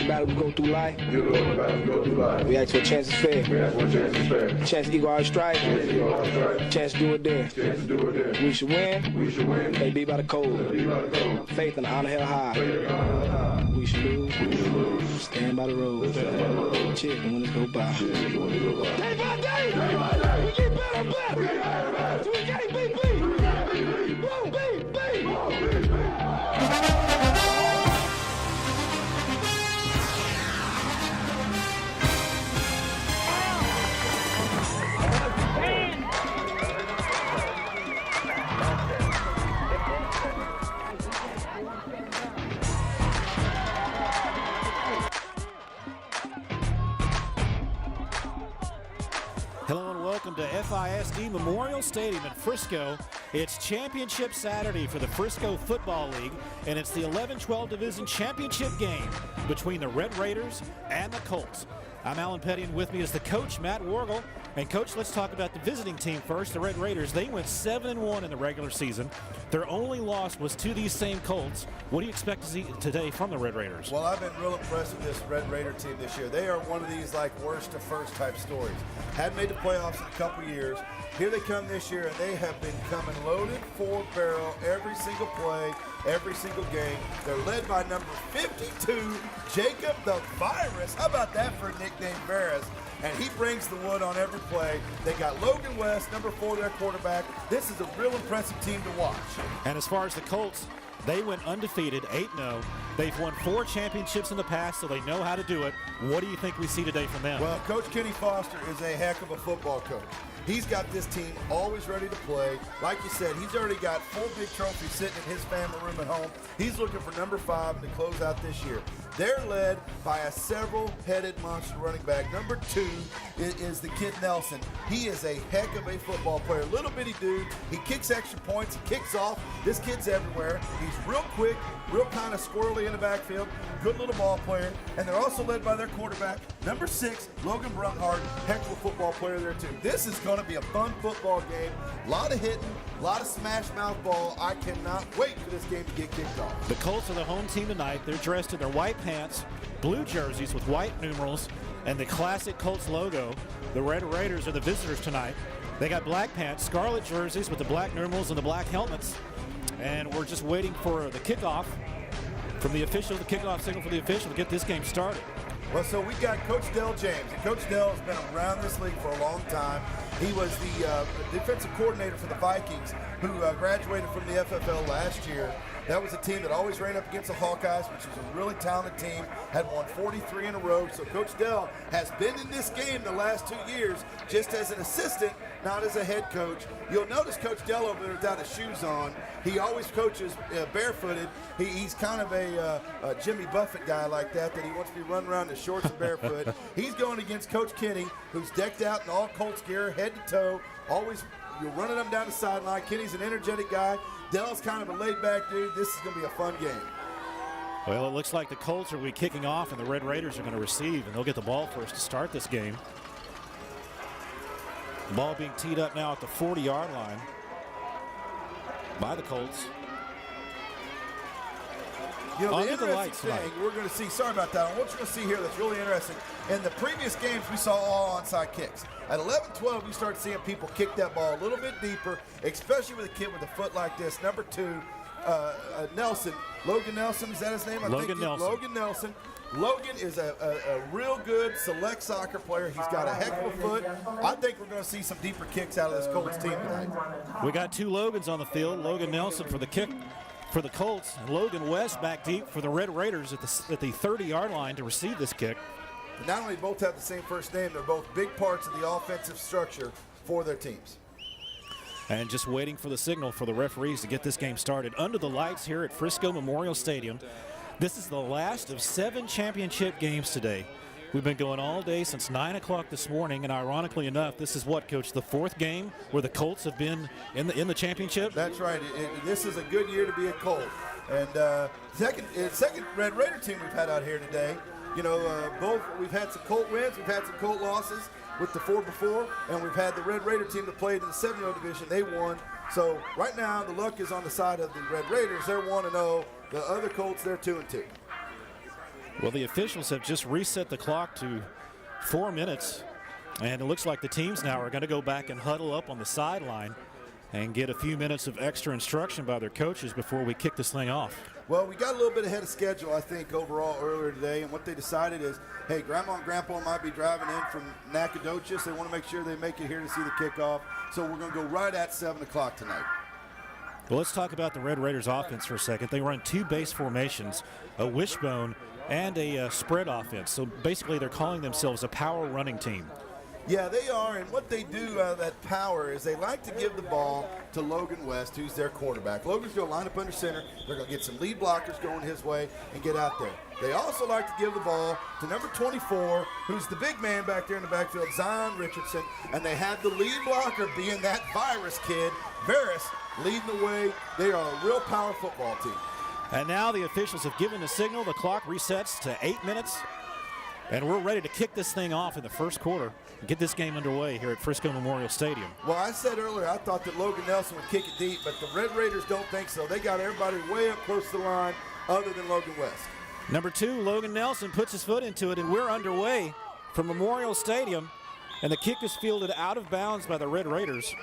the battle we go through life. You know the battle we go through life. We ask for a chance is fair. We ask for a chance is fair. Chance to equal our strife. Chance to equal our strife. Chance to do it there. Chance to do it there. We should win. We should win. They be by the code. They be by the code. Faith and honor held high. Faith and honor held high. We should lose. We should lose. Stand by the road. Stand by the road. Cheer when winners go by. Cheer when winners go by. Day by day. Day by day. We get better and better. We get better and better. So we can't beat beat. We can't beat beat. Won't beat beat. Won't beat beat. Hello and welcome to FISD Memorial Stadium in Frisco. It's Championship Saturday for the Frisco Football League, and it's the 11-12 Division Championship game between the Red Raiders and the Colts. I'm Alan Petty, and with me is the coach, Matt Wargle. And, Coach, let's talk about the visiting team first, the Red Raiders. They went 7-1 in the regular season. Their only loss was to these same Colts. What do you expect to see today from the Red Raiders? Well, I've been real impressed with this Red Raider team this year. They are one of these, like, worst to first type stories. Hadn't made the playoffs in a couple years. Here they come this year, and they have been coming loaded full barrel every single play, every single game. They're led by number 52, Jacob the Virus. How about that for a nickname, Varus? And he brings the wood on every play. They got Logan West, number 4, their quarterback. This is a real impressive team to watch. And as far as the Colts, they went undefeated, 8-0. They've won 4 championships in the past, so they know how to do it. What do you think we see today from them? Well, Coach Kenny Foster is a heck of a football coach. He's got this team always ready to play. Like you said, he's already got 4 big trophies sitting in his family room at home. He's looking for number 5 to close out this year. They're led by a several-headed monster running back. Number 2 is the kid Nelson. He is a heck of a football player. Little bitty dude. He kicks extra points. He kicks off. This kid's everywhere. He's real quick, real kind of squirrely in the backfield. Good little ball player. And they're also led by their quarterback, number 6, Logan Brunhart. Heck of a football player there, too. This is going to be a fun football game. A lot of hitting, a lot of smash mouth ball. I cannot wait for this game to get kicked off. The Colts are the home team tonight. They're dressed in their white pants, blue jerseys with white numerals, and the classic Colts logo. The Red Raiders are the visitors tonight. They got black pants, scarlet jerseys with the black numerals and the black helmets. And we're just waiting for the kickoff from the official, the kickoff signal for the official to get this game started. Well, so we got Coach Dell James. And Coach Dell has been around this league for a long time. He was the defensive coordinator for the Vikings, who graduated from the FFL last year. That was a team that always ran up against the Hawkeyes, which was a really talented team, had won 43 in a row. So Coach Dell has been in this game the last 2 years just as an assistant, not as a head coach. You'll notice Coach Dell over there without his shoes on. He always coaches barefooted. He's kind of a Jimmy Buffett guy like that he wants to be running around in shorts and barefoot. He's going against Coach Kenny, who's decked out in all Colts gear, head to toe, always you're running them down the sideline. Kenny's an energetic guy. Dell's kind of a laid-back dude. This is going to be a fun game. Well, it looks like the Colts will be kicking off, and the Red Raiders are going to receive, and they'll get the ball first to start this game. The ball being teed up now at the 40-yard line by the Colts. You know, the Under the interesting lights thing tonight. we're going to see, sorry about that, what you're going to see here that's really interesting, in the previous games we saw all onside kicks. At 11-12, you start seeing people kick that ball a little bit deeper, especially with a kid with a foot like this. Number 2, Nelson. Logan Nelson, is that his name? Logan Nelson. Logan Nelson. Logan is a real good select soccer player. He's got a heck of a foot. I think we're going to see some deeper kicks out of this Colts team tonight. We got 2 Logans on the field. Logan Nelson for the kick for the Colts, and Logan West back deep for the Red Raiders at the 30-yard line to receive this kick. Not only both have the same first name, they're both big parts of the offensive structure for their teams. And just waiting for the signal for the referees to get this game started. Under the lights here at Frisco Memorial Stadium. This is the last of 7 championship games today. We've been going all day since 9 o'clock this morning, and ironically enough, this is what, Coach, the 4th game where the Colts have been in the championship? That's right. This is a good year to be a Colt. And second Red Raider team we've had out here today. You know, both we've had some Colt wins, we've had some Colt losses with the 4 before, and we've had the Red Raider team that played in the 7-0 division. They won. So right now the luck is on the side of the Red Raiders. They're 1-0. The other Colts, they're 2-2. Well, the officials have just reset the clock to 4 minutes, and it looks like the teams now are going to go back and huddle up on the sideline and get a few minutes of extra instruction by their coaches before we kick this thing off. Well, we got a little bit ahead of schedule, I think, overall earlier today, and what they decided is, hey, Grandma and Grandpa might be driving in from Nacogdoches. They want to make sure they make it here to see the kickoff, so we're going to go right at 7 o'clock tonight. Well, let's talk about the Red Raiders offense for a second. They run 2 base formations, a wishbone and a spread offense. So basically they're calling themselves a power running team. Yeah, they are, and what they do out of that power is they like to give the ball to Logan West, who's their quarterback. Logan's going to line up under center. They're going to get some lead blockers going his way and get out there. They also like to give the ball to number 24, who's the big man back there in the backfield, Zion Richardson, and they have the lead blocker being that virus kid, Varys, leading the way. They are a real power football team. And now the officials have given the signal. The clock resets to 8 minutes. And we're ready to kick this thing off in the first quarter and get this game underway here at Frisco Memorial Stadium. Well, I said earlier I thought that Logan Nelson would kick it deep, but the Red Raiders don't think so. They got everybody way up close to the line other than Logan West. Number 2, Logan Nelson puts his foot into it, and we're underway from Memorial Stadium. And the kick is fielded out of bounds by the Red Raiders.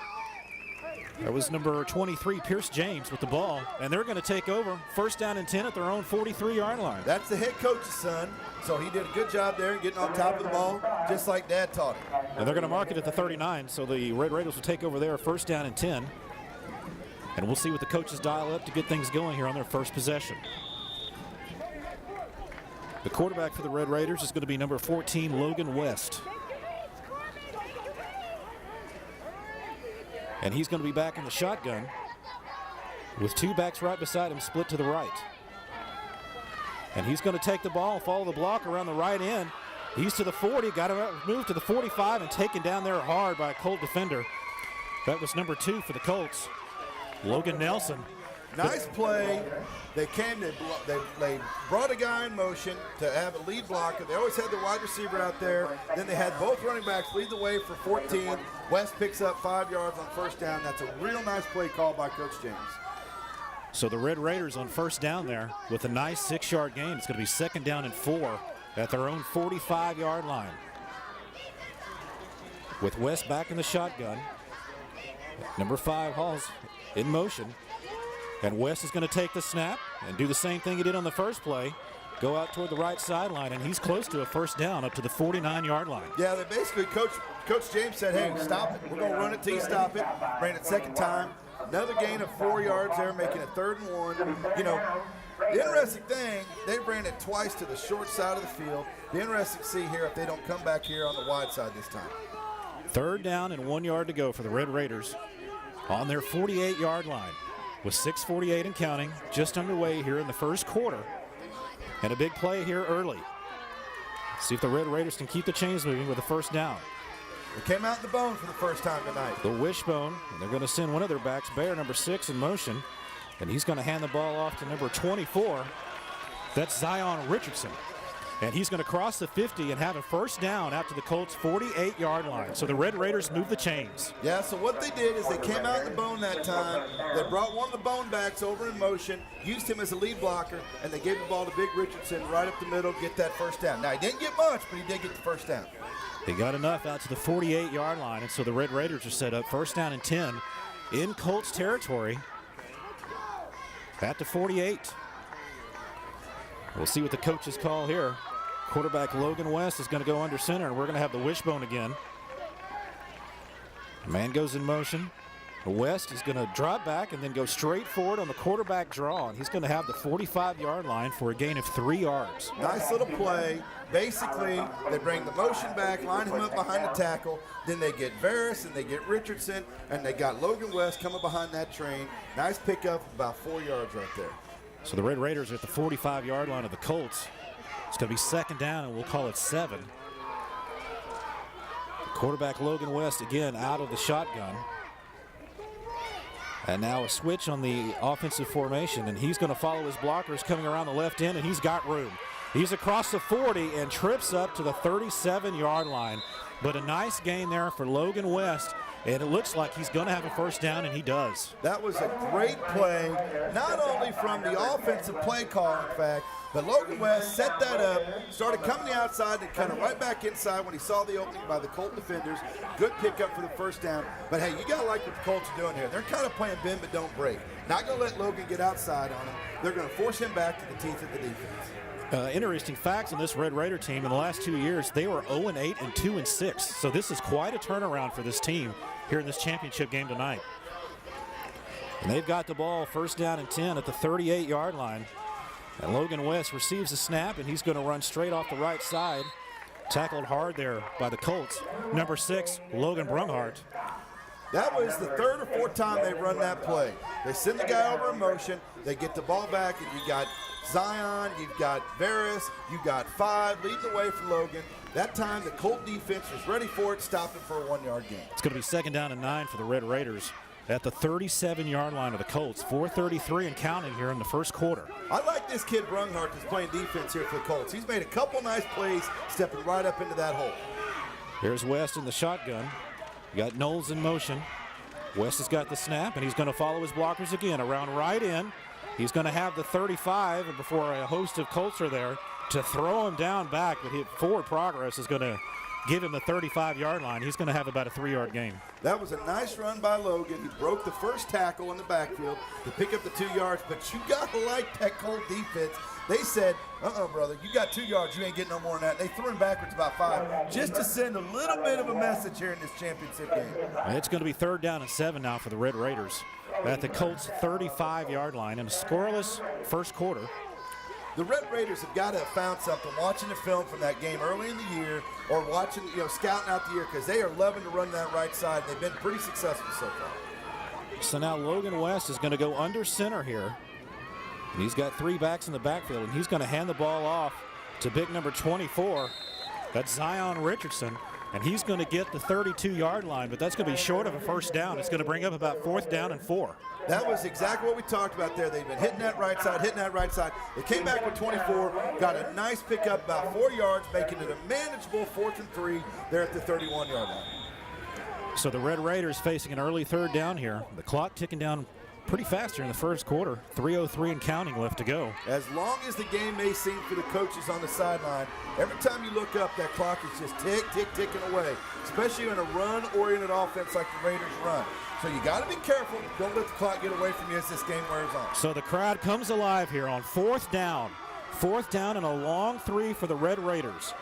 That was number 23, Pierce James, with the ball, and they're going to take over. First down and 10 at their own 43-yard line. That's the head coach's son, so he did a good job there getting on top of the ball, just like Dad taught him. And they're going to mark it at the 39, so the Red Raiders will take over there, first down and 10. And we'll see what the coaches dial up to get things going here on their first possession. The quarterback for the Red Raiders is going to be number 14, Logan West. And he's going to be back in the shotgun with 2 backs right beside him, split to the right. And he's going to take the ball, follow the block around the right end. He's to the 40, got to move to the 45 and taken down there hard by a Colt defender. That was number 2 for the Colts, Logan Nelson. Nice play. They came, they brought a guy in motion to have a lead blocker. They always had the wide receiver out there. Then they had both running backs lead the way for 14. West picks up 5 yards on first down. That's a real nice play call by Coach James. So the Red Raiders on first down there with a nice 6-yard gain. It's going to be second down and 4 at their own 45-yard line. With West back in the shotgun. Number 5, Hall's in motion. And West is going to take the snap and do the same thing he did on the first play. Go out toward the right sideline, and he's close to a first down up to the 49-yard line. Yeah, they basically, Coach James said, hey, stop it. We're going to run it till you stop it. Ran it second time. Another gain of 4 yards there, making it 3rd and 1. You know, the interesting thing, they ran it twice to the short side of the field. The interesting to see here if they don't come back here on the wide side this time. 3rd down and 1 yard to go for the Red Raiders on their 48-yard line. With 6:48 and counting, just underway here in the first quarter. And a big play here early. See if the Red Raiders can keep the chains moving with a first down. They came out in the bone for the first time tonight. The wishbone, and they're going to send one of their backs, Bear, number 6, in motion. And he's going to hand the ball off to number 24. That's Zion Richardson. And he's going to cross the 50 and have a first down out to the Colts' 48-yard line. So the Red Raiders move the chains. Yeah, so what they did is they came out in the bone that time. They brought one of the bone backs over in motion, used him as a lead blocker, and they gave the ball to Big Richardson right up the middle, get that first down. Now, he didn't get much, but he did get the first down. They got enough out to the 48-yard line, and so the Red Raiders are set up first down and 10 in Colts territory at the 48. We'll see what the coaches call here. Quarterback Logan West is going to go under center, and we're going to have the wishbone again. Man goes in motion. West is going to drop back and then go straight forward on the quarterback draw, and he's going to have the 45-yard line for a gain of 3 yards. Nice little play. Basically, they bring the motion back, line him up behind the tackle, then they get Varys and they get Richardson, and they got Logan West coming behind that train. Nice pickup, about 4 yards right there. So the Red Raiders are at the 45-yard line of the Colts. It's going to be second down, and we'll call it 7. Quarterback Logan West again out of the shotgun. And now a switch on the offensive formation, and he's going to follow his blockers coming around the left end, and he's got room. He's across the 40 and trips up to the 37-yard line. But a nice gain there for Logan West, and it looks like he's going to have a first down, and he does. That was a great play, not only from the offensive play call, in fact, But Logan West set that up, started coming the outside and kind of right back inside when he saw the opening by the Colt defenders. Good pickup for the first down. But, hey, you got to like what the Colts are doing here. They're kind of playing bend but don't break. Not going to let Logan get outside on him. They're going to force him back to the teeth of the defense. Interesting facts on this Red Raider team. In the last 2 years, they were 0-8 and 2-6. So this is quite a turnaround for this team here in this championship game tonight. And they've got the ball first down and 10 at the 38-yard line. And Logan West receives the snap, and he's going to run straight off the right side. Tackled hard there by the Colts. Number 6, Logan Brunghart. That was the third or fourth time they run that play. They send the guy over in motion. They get the ball back, and you got Zion, you've got Varys, you got 5 leading the way for Logan. That time the Colt defense was ready for it, stopping for a 1-yard gain. It's going to be second down and 9 for the Red Raiders at the 37-yard line of the Colts. 4:33 and counting here in the first quarter. I like this kid Brunghart that's playing defense here for the Colts. He's made a couple nice plays stepping right up into that hole. Here's West in the shotgun. You got Knowles in motion. West has got the snap, and he's going to follow his blockers again around right in. He's going to have the 35, and before a host of Colts are there to throw him down back, but forward progress is going to give him the 35-yard line. He's going to have about a 3-yard gain. That was a nice run by Logan. He broke the first tackle in the backfield to pick up the 2 yards, but you got to like that Colt defense. They said, brother, you got 2 yards. You ain't getting no more than that. They threw him backwards about 5 just to send a little bit of a message here in this championship game. It's going to be third down and 7 now for the Red Raiders at the Colts' 35-yard line in a scoreless first quarter. The Red Raiders have got to have found something watching the film from that game early in the year or watching, scouting out the year, because they are loving to run that right side. They've been pretty successful so far. So now Logan West is going to go under center here. And he's got 3 backs in the backfield, and he's going to hand the ball off to big number 24. That's Zion Richardson, and he's going to get the 32-yard line, but that's going to be short of a first down. It's going to bring up about 4th down and 4. That was exactly what we talked about there. They've been hitting that right side, They came back with 24, got a nice pickup, about 4 yards, making it a manageable 4th and 3 there at the 31-yard line. So the Red Raiders facing an early third down here. The clock ticking down pretty fast here in the first quarter. 3:03 and counting left to go. As long as the game may seem for the coaches on the sideline, every time you look up, that clock is just ticking away, especially in a run-oriented offense like the Raiders run. So you got to be careful. Don't let the clock get away from you as this game wears on. So the crowd comes alive here on 4th down. 4th down and a long 3 for the Red Raiders.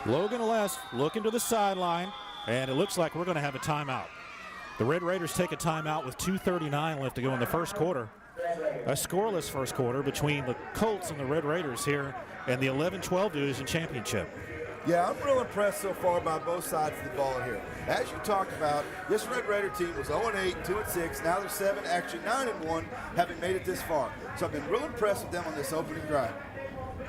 Logan West looking to the sideline, and it looks like we're going to have a timeout. The Red Raiders take a timeout with 2:39 left to go in the first quarter. A scoreless first quarter between the Colts and the Red Raiders here in the 11-12 Division Championship. Yeah, I'm real impressed so far by both sides of the ball here. As you talked about, this Red Raider team was 0-8, 2-6. Now they're 7, actually 9-1, having made it this far. So I've been real impressed with them on this opening drive.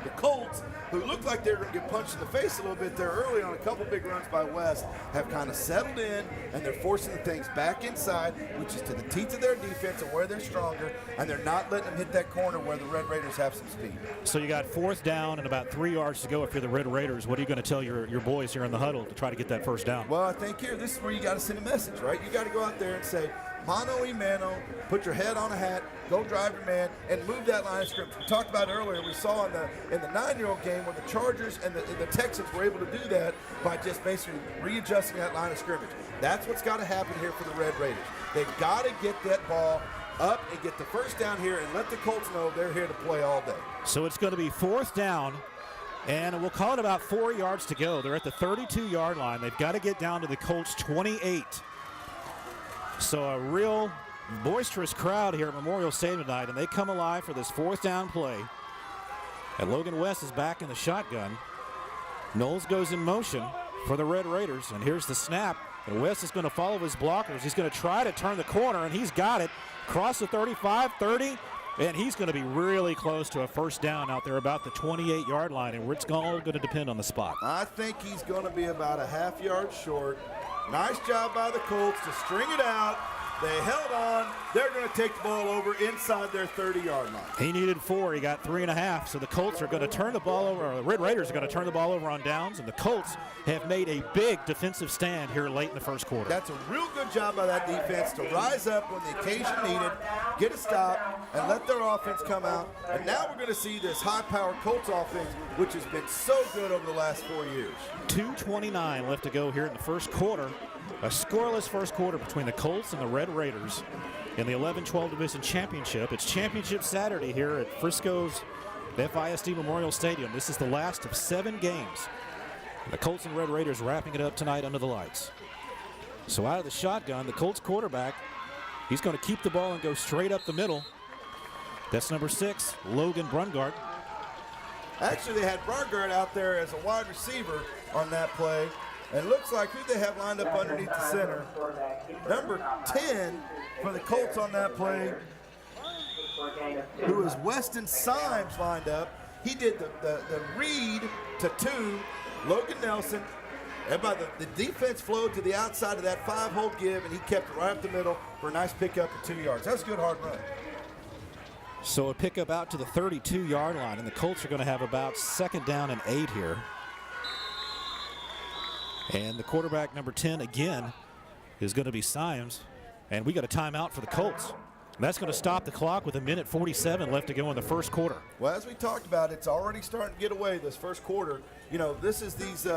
The Colts, who looked like they were going to get punched in the face a little bit there early on a couple big runs by West, have kind of settled in, and they're forcing the things back inside, which is to the teeth of their defense and where they're stronger, and they're not letting them hit that corner where the Red Raiders have some speed. So you got 4th down and about 3 yards to go if you're the Red Raiders. What are you going to tell your boys here in the huddle to try to get that first down? Well, I think here, this is where you got to send a message, right? You got to go out there and say, mano y mano, put your head on a hat, go drive your man, and move that line of scrimmage. We talked about earlier, we saw in the 9-year-old game when the Chargers and the Texans were able to do that by just basically readjusting that line of scrimmage. That's what's got to happen here for the Red Raiders. They've got to get that ball up and get the first down here and let the Colts know they're here to play all day. So it's going to be 4th down, and we'll call it about 4 yards to go. They're at the 32-yard line. They've got to get down to the Colts' 28. So a real boisterous crowd here at Memorial Stadium tonight, and they come alive for this 4th down play. And Logan West is back in the shotgun. Knowles goes in motion for the Red Raiders, and here's the snap. And West is going to follow his blockers. He's going to try to turn the corner, and he's got it. Cross the 35, 30, and he's going to be really close to a first down out there about the 28-yard line, and it's all going to depend on the spot. I think he's going to be about a half yard short. Nice job by the Colts to string it out, They held on. They're going to take the ball over inside their 30-yard line. He needed 4. He got 3.5. So the Colts are going to turn the ball over, or the Red Raiders are going to turn the ball over on downs, and the Colts have made a big defensive stand here late in the first quarter. That's a real good job by that defense to rise up when the occasion needed, get a stop, and let their offense come out. And now we're going to see this high-powered Colts offense, which has been so good over the last 4 years. 2:29 left to go here in the first quarter. A scoreless first quarter between the Colts and the Red Raiders in the 11-12 Division Championship. It's Championship Saturday here at Frisco's FISD Memorial Stadium. This is the last of 7 games. The Colts and Red Raiders wrapping it up tonight under the lights. So out of the shotgun, the Colts quarterback, he's going to keep the ball and go straight up the middle. That's number 6, Logan Brungart. Actually, they had Brungart out there as a wide receiver on that play. And looks like who they have lined up underneath the center. Number 10 for the Colts on that play, who is Weston Symes lined up. He did the read to 2, Logan Nelson. Everybody, the defense flowed to the outside of that 5-hole give, and he kept it right up the middle for a nice pickup of 2 yards. That's a good hard run. So a pickup out to the 32-yard line, and the Colts are going to have about 2nd down and 8 here. And the quarterback, number 10, again, is going to be Symes. And we got a timeout for the Colts. And that's going to stop the clock with 1:47 left to go in the first quarter. Well, as we talked about, it's already starting to get away this first quarter. You know, this is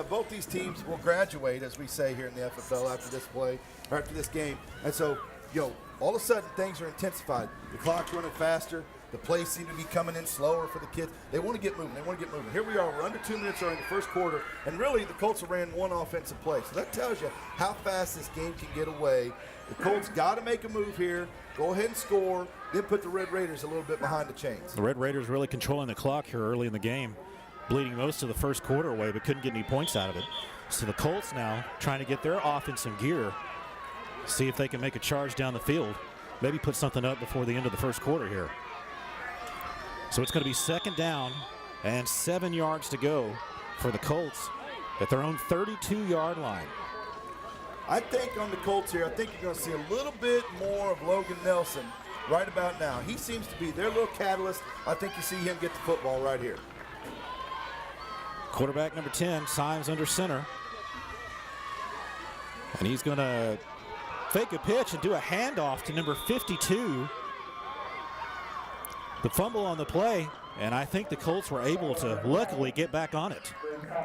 both these teams will graduate, as we say here in the FFL, after this play, or after this game. And so, you know, all of a sudden things are intensified. The clock's running faster. The plays seem to be coming in slower for the kids. They want to get moving. They want to get moving. Here we are. We're under 2 minutes in the first quarter, and really the Colts ran 1 offensive play. So that tells you how fast this game can get away. The Colts got to make a move here, go ahead and score, then put the Red Raiders a little bit behind the chains. The Red Raiders really controlling the clock here early in the game, bleeding most of the first quarter away, but couldn't get any points out of it. So the Colts now trying to get their offense in gear, see if they can make a charge down the field, maybe put something up before the end of the first quarter here. So it's going to be 2nd down and 7 yards to go for the Colts at their own 32-yard line. I think on the Colts here, I think you're going to see a little bit more of Logan Nelson right about now. He seems to be their little catalyst. I think you see him get the football right here. Quarterback number 10, Symes under center. And he's going to fake a pitch and do a handoff to number 52. The fumble on the play, and I think the Colts were able to luckily get back on it.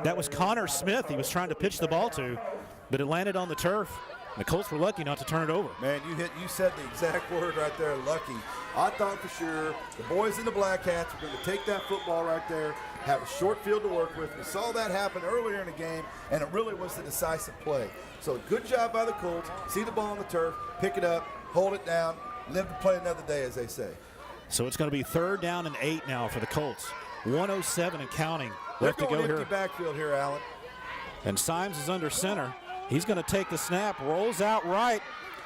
That was Connor Smith he was trying to pitch the ball to, but it landed on the turf. The Colts were lucky not to turn it over. Man, you said the exact word right there, lucky. I thought for sure the boys in the black hats were going to take that football right there, have a short field to work with. We saw that happen earlier in the game, and it really was the decisive play. So good job by the Colts. See the ball on the turf, pick it up, hold it down, live to play another day, as they say. So it's going to be 3rd down and 8 now for the Colts. 1:07 and counting left to go here. Empty backfield here, Allen. And Symes is under center. He's going to take the snap, rolls out right,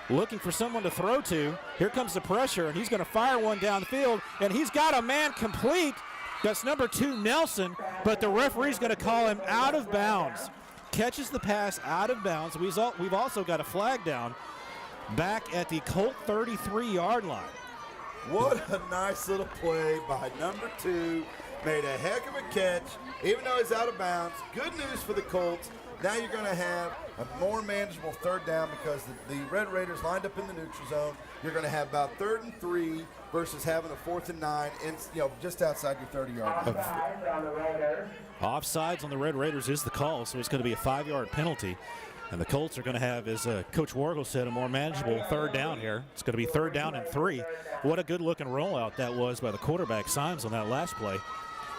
looking for someone to throw to. Here comes the pressure, and he's going to fire one downfield, and he's got a man complete. That's number 2, Nelson, but the referee's going to call him out of bounds. Catches the pass out of bounds. We've also got a flag down back at the Colt 33-yard line. What a nice little play by number 2. Made a heck of a catch, even though he's out of bounds. Good news for the Colts. Now you're going to have a more manageable 3rd down because the Red Raiders lined up in the neutral zone. You're going to have about 3rd and 3 versus having a 4th and 9, and just outside your 30-yard line. Offsides on the Red Raiders is the call, so it's going to be a 5-yard penalty. And the Colts are going to have, as Coach Wargle said, a more manageable 3rd down here. It's going to be 3rd down and 3. What a good-looking rollout that was by the quarterback, Symes, on that last play.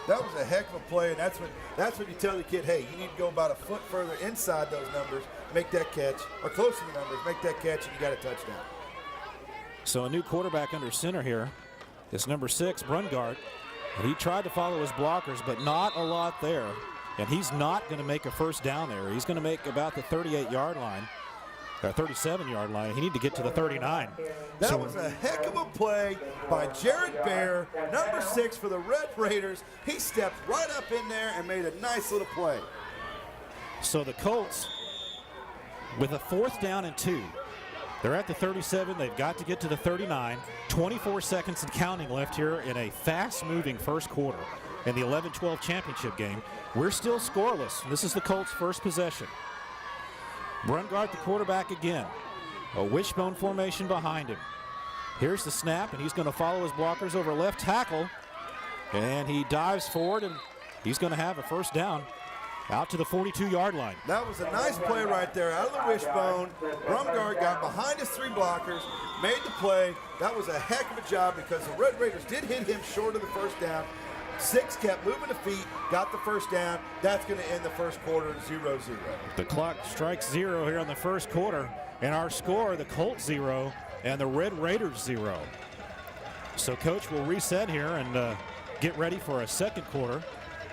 That was a heck of a play, and that's when you tell the kid, hey, you need to go about a foot further inside those numbers, make that catch, or close to the numbers, make that catch, and you got a touchdown. So a new quarterback under center here is number 6, Brungart. And he tried to follow his blockers, but not a lot there. And he's not going to make a 1st down there. He's going to make about the 38-yard line, or 37-yard line. He need to get to the 39. That was a heck of a play by Jared Bear, number 6 for the Red Raiders. He stepped right up in there and made a nice little play. So the Colts, with a 4th down and 2, They're at the 37. They've got to get to the 39. 24 seconds and counting left here in a fast-moving first quarter in the 11-12 championship game. We're still scoreless. This is the Colts' first possession. Brungart, the quarterback again. A wishbone formation behind him. Here's the snap, and he's going to follow his blockers over left tackle. And he dives forward, and he's going to have a first down out to the 42-yard line. That was a nice play right there out of the wishbone. Brungart got behind his 3 blockers, made the play. That was a heck of a job because the Red Raiders did hit him short of the first down. 6 kept moving the feet, got the first down. That's going to end the first quarter 0-0. The clock strikes 0 here in the first quarter, and our score, the Colts 0 and the Red Raiders 0. So Coach will reset here and get ready for a second quarter.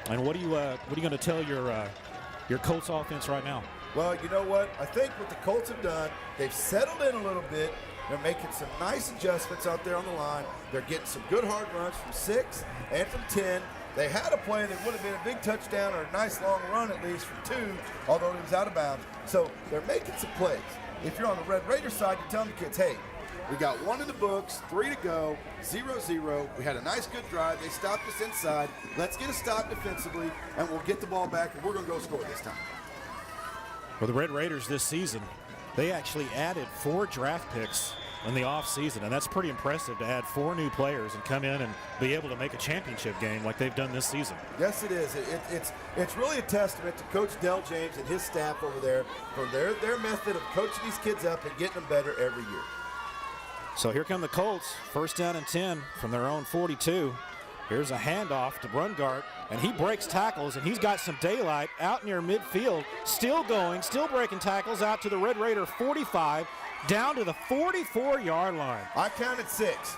And what are you going to tell your Colts offense right now? Well, you know what? I think what the Colts have done, they've settled in a little bit. They're making some nice adjustments out there on the line. They're getting some good hard runs from 6 and from 10. They had a play that would have been a big touchdown or a nice long run at least from 2, although it was out of bounds. So they're making some plays. If you're on the Red Raider side, you're telling the kids, hey, we got 1 in the books, 3 to go, 0-0. We had a nice good drive. They stopped us inside. Let's get a stop defensively, and we'll get the ball back, and we're going to go score this time. For the Red Raiders this season, they actually added 4 draft picks in the offseason, and that's pretty impressive to add 4 new players and come in and be able to make a championship game like they've done this season. Yes, it is. It's really a testament to Coach Del James and his staff over there for their method of coaching these kids up and getting them better every year. So here come the Colts, first down and 10 from their own 42. Here's a handoff to Brungart, and he breaks tackles, and he's got some daylight out near midfield. Still going, still breaking tackles out to the Red Raider 45, down to the 44-yard line. I counted 6.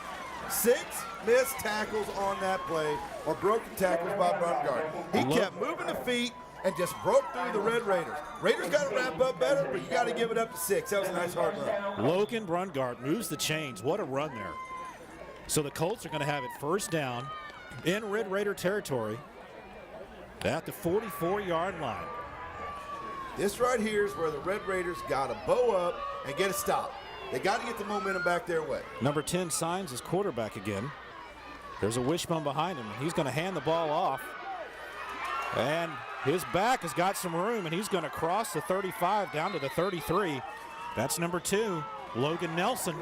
6 missed tackles on that play, or broken tackles by Brungart. He kept moving the feet and just broke through the Red Raiders. Raiders got to wrap up better, but you got to give it up to 6. That was a nice hard run. Logan Brungart moves the chains. What a run there. So the Colts are going to have it first down in Red Raider territory at the 44-yard line. This right here is where the Red Raiders got to bow up and get a stop. They got to get the momentum back their way. Number 10 signs his quarterback again. There's a wishbone behind him, and he's going to hand the ball off. And his back has got some room, and he's going to cross the 35 down to the 33. That's number 2, Logan Nelson,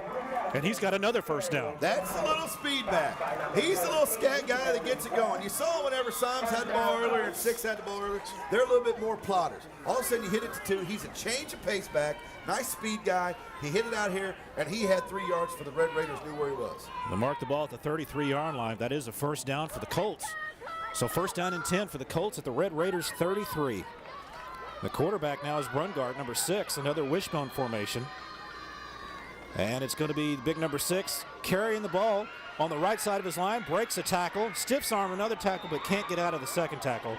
and he's got another first down. That's a little speed back. He's the little scat guy that gets it going. You saw whenever Symes had the ball earlier and 6 had the ball earlier, they're a little bit more plotters. All of a sudden you hit it to 2. He's a change of pace back. Nice speed guy. He hit it out here, and he had 3 yards for the Red Raiders, knew where he was. They mark the ball at the 33-yard line. That is a first down for the Colts. So first down and 10 for the Colts at the Red Raiders 33. The quarterback now is Brungart, number 6, another wishbone formation. And it's going to be big number 6 carrying the ball on the right side of his line, breaks a tackle, stiffs arm another tackle, but can't get out of the second tackle.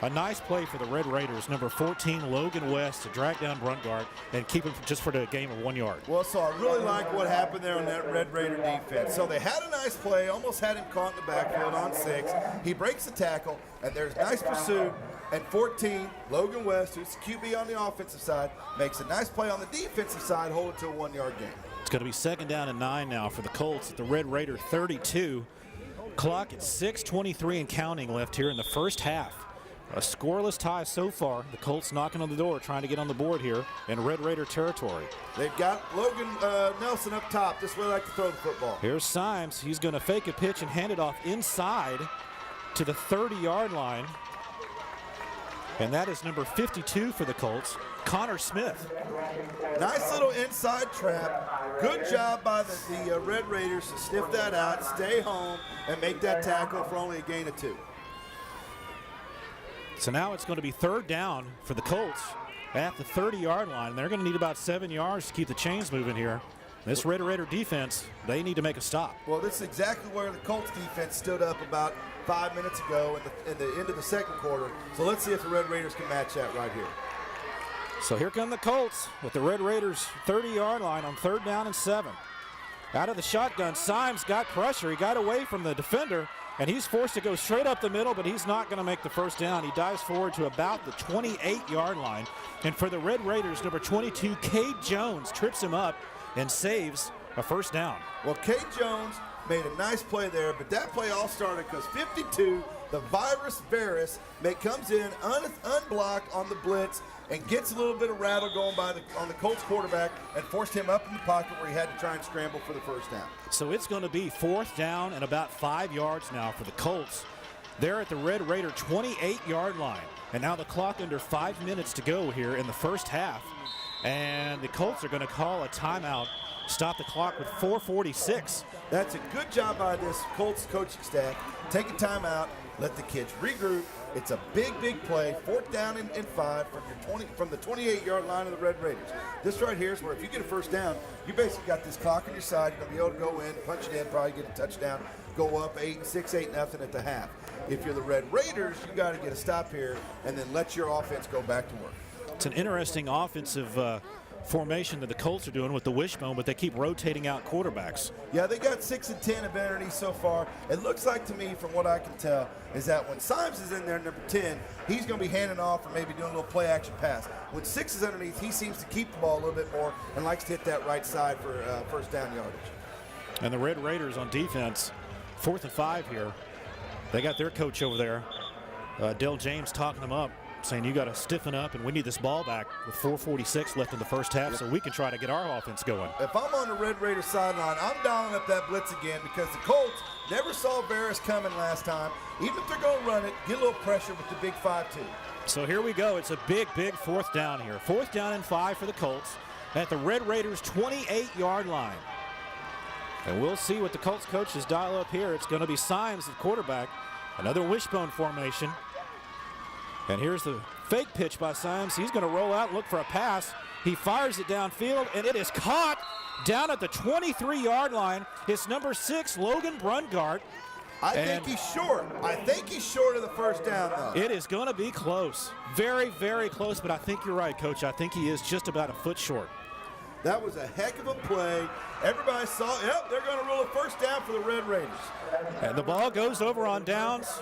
A nice play for the Red Raiders, number 14, Logan West, to drag down Brungart and keep him just for the game of 1 yard. Well, so I really like what happened there on that Red Raider defense. So they had a nice play, almost had him caught in the backfield on 6. He breaks the tackle, and there's nice pursuit. And 14, Logan West, who's the QB on the offensive side, makes a nice play on the defensive side, hold it to a 1 yard gain. It's going to be second down and 9 now for the Colts at the Red Raider 32. Clock at 6:23 and counting left here in the first half. A scoreless tie so far. The Colts knocking on the door, trying to get on the board here in Red Raider territory. They've got Logan Nelson up top. This is where they like to throw the football. Here's Symes. He's going to fake a pitch and hand it off inside to the 30-yard line. And that is number 52 for the Colts, Connor Smith. Nice little inside trap. Good job by the Red Raiders to sniff that out, stay home, and make that tackle for only a gain of 2. So now it's going to be third down for the Colts at the 30-yard line. They're going to need about 7 yards to keep the chains moving here. This Red Raider defense, they need to make a stop. Well, this is exactly where the Colts defense stood up about 5 minutes ago in the end of the second quarter. So let's see if the Red Raiders can match that right here. So here come the Colts with the Red Raiders 30-yard line on third down and 7. Out of the shotgun, Symes got pressure. He got away from the defender, and he's forced to go straight up the middle, but he's not going to make the first down. He dives forward to about the 28-yard line. And for the Red Raiders, number 22, Cade Jones, trips him up and saves a first down. Well, Kate Jones made a nice play there, but that play all started because 52, the virus Varus, comes in unblocked on the blitz and gets a little bit of rattle going on the Colts quarterback and forced him up in the pocket where he had to try and scramble for the first down. So it's going to be 4th down and about 5 yards now for the Colts. They're at the Red Raider 28-yard line. And now the clock under 5 minutes to go here in the first half. And the Colts are going to call a timeout, stop the clock with 4:46. That's a good job by this Colts coaching staff. Take a timeout, let the kids regroup. It's a big play, 4th down and 5 from the 28-yard line of the Red Raiders. This right here is where if you get a first down, you basically got this clock on your side. You're going to be able to go in, punch it in, probably get a touchdown, go up 8-0 at the half. If you're the Red Raiders, you got to get a stop here and then let your offense go back to work. It's an interesting offensive formation that the Colts are doing with the wishbone, but they keep rotating out quarterbacks. Yeah, they got 6 and 10 of underneath so far. It looks like to me, from what I can tell, is that when Symes is in there, number 10, he's going to be handing off or maybe doing a little play action pass. When 6 is underneath, he seems to keep the ball a little bit more and likes to hit that right side for first down yardage. And the Red Raiders on defense, 4th and 5 here. They got their coach over there, Dell James, talking them up, saying you got to stiffen up and we need this ball back with 4:46 left in the first half so we can try to get our offense going. If I'm on the Red Raider sideline, I'm dialing up that blitz again because the Colts never saw Varus coming last time. Even if they're going to run it, get a little pressure with the big 5-2. So here we go. It's a big 4th down here. 4th down and 5 for the Colts at the Red Raiders 28-yard line. And we'll see what the Colts coaches dial up here. It's going to be Symes at quarterback. Another wishbone formation. And here's the fake pitch by Symes. He's going to roll out and look for a pass. He fires it downfield, and it is caught down at the 23-yard line. It's number 6, Logan Brungart. I think he's short. I think he's short of the first down, though. It is going to be close. Very close, but I think you're right, Coach. I think he is just about a foot short. That was a heck of a play. Everybody saw, yep, they're going to rule a first down for the Red Raiders. And the ball goes over on downs.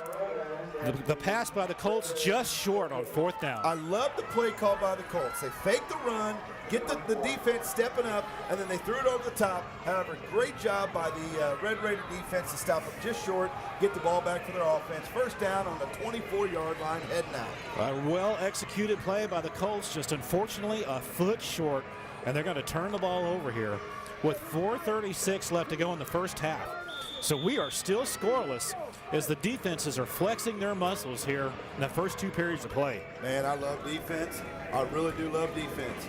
The pass by the Colts just short on 4th down. I love the play call by the Colts. They faked the run, get the defense stepping up, and then they threw it over the top. However, great job by the Red Raider defense to stop them just short, get the ball back for their offense. First down on the 24-yard line, heading out. A well-executed play by the Colts, just unfortunately a foot short. And they're going to turn the ball over here with 4:36 left to go in the first half. So we are still scoreless as the defenses are flexing their muscles here in the first 2 periods of play. Man, I love defense. I really do love defense.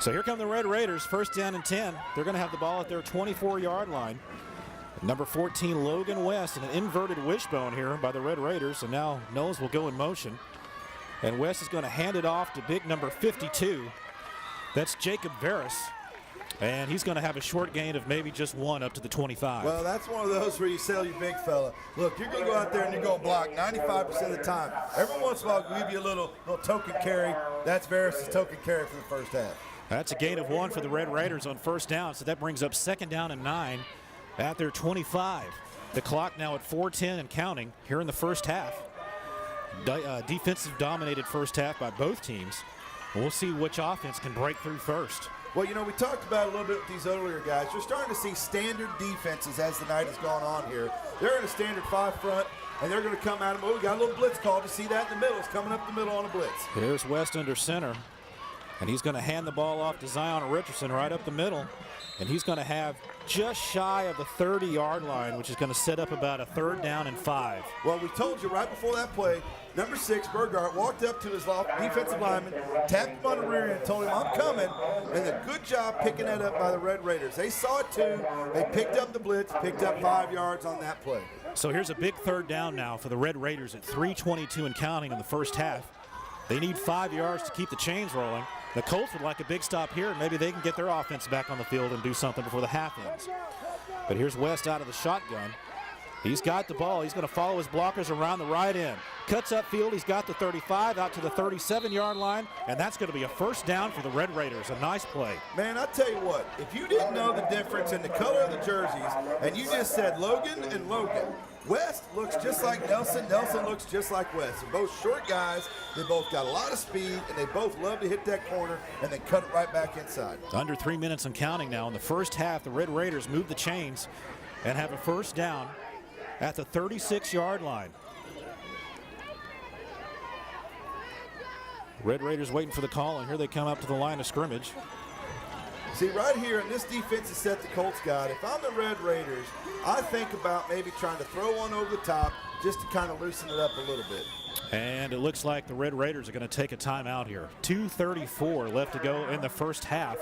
So here come the Red Raiders, 1st down and 10. They're going to have the ball at their 24-yard line. Number 14, Logan West, and an inverted wishbone here by the Red Raiders. And now Knowles will go in motion. And West is going to hand it off to big number 52. That's Jacob Varus, and he's going to have a short gain of maybe just 1 up to the 25. Well, that's one of those where you sell your big fella. Look, you're going to go out there and you're going to block 95% of the time. Every once in a while, we'll give you a little token carry. That's Varus' token carry for the first half. That's a gain of 1 for the Red Raiders on 1st down, so that brings up 2nd down and 9 at their 25. The clock now at 4:10 and counting here in the first half. Defensive dominated first half by both teams. We'll see which offense can break through first. Well, you know, we talked about it a little bit with these earlier guys. You're starting to see standard defenses as the night has gone on here. They're in a standard 5 front, and they're going to come at them. Oh, we got a little blitz call. You see that in the middle. It's coming up the middle on a blitz. Here's West under center, and he's going to hand the ball off to Zion Richardson right up the middle. And he's going to have just shy of the 30-yard line, which is going to set up about a 3rd down and 5. Well, we told you right before that play, number 6, Burgart, walked up to his defensive lineman, tapped him on the rear end, and told him, I'm coming. And a good job picking that up by the Red Raiders. They saw it too. They picked up the blitz, picked up 5 yards on that play. So here's a big 3rd down now for the Red Raiders at 3:22 and counting in the first half. They need 5 yards to keep the chains rolling. The Colts would like a big stop here, and maybe they can get their offense back on the field and do something before the half ends. But here's West out of the shotgun. He's got the ball. He's going to follow his blockers around the right end. Cuts upfield. He's got the 35 out to the 37-yard line, and that's going to be a first down for the Red Raiders. A nice play. Man, I tell you what, if you didn't know the difference in the color of the jerseys and you just said Logan and Logan, West looks just like Nelson. Nelson looks just like West. They're both short guys. They both got a lot of speed, and they both love to hit that corner and then cut it right back inside. Under 3 minutes and counting now. In the first half, the Red Raiders move the chains and have a first down at the 36-yard line. Red Raiders waiting for the call, and here they come up to the line of scrimmage. See, right here in this defensive set the Colts got, if I'm the Red Raiders, I think about maybe trying to throw one over the top just to kind of loosen it up a little bit. And it looks like the Red Raiders are going to take a timeout here. 2:34 left to go in the first half.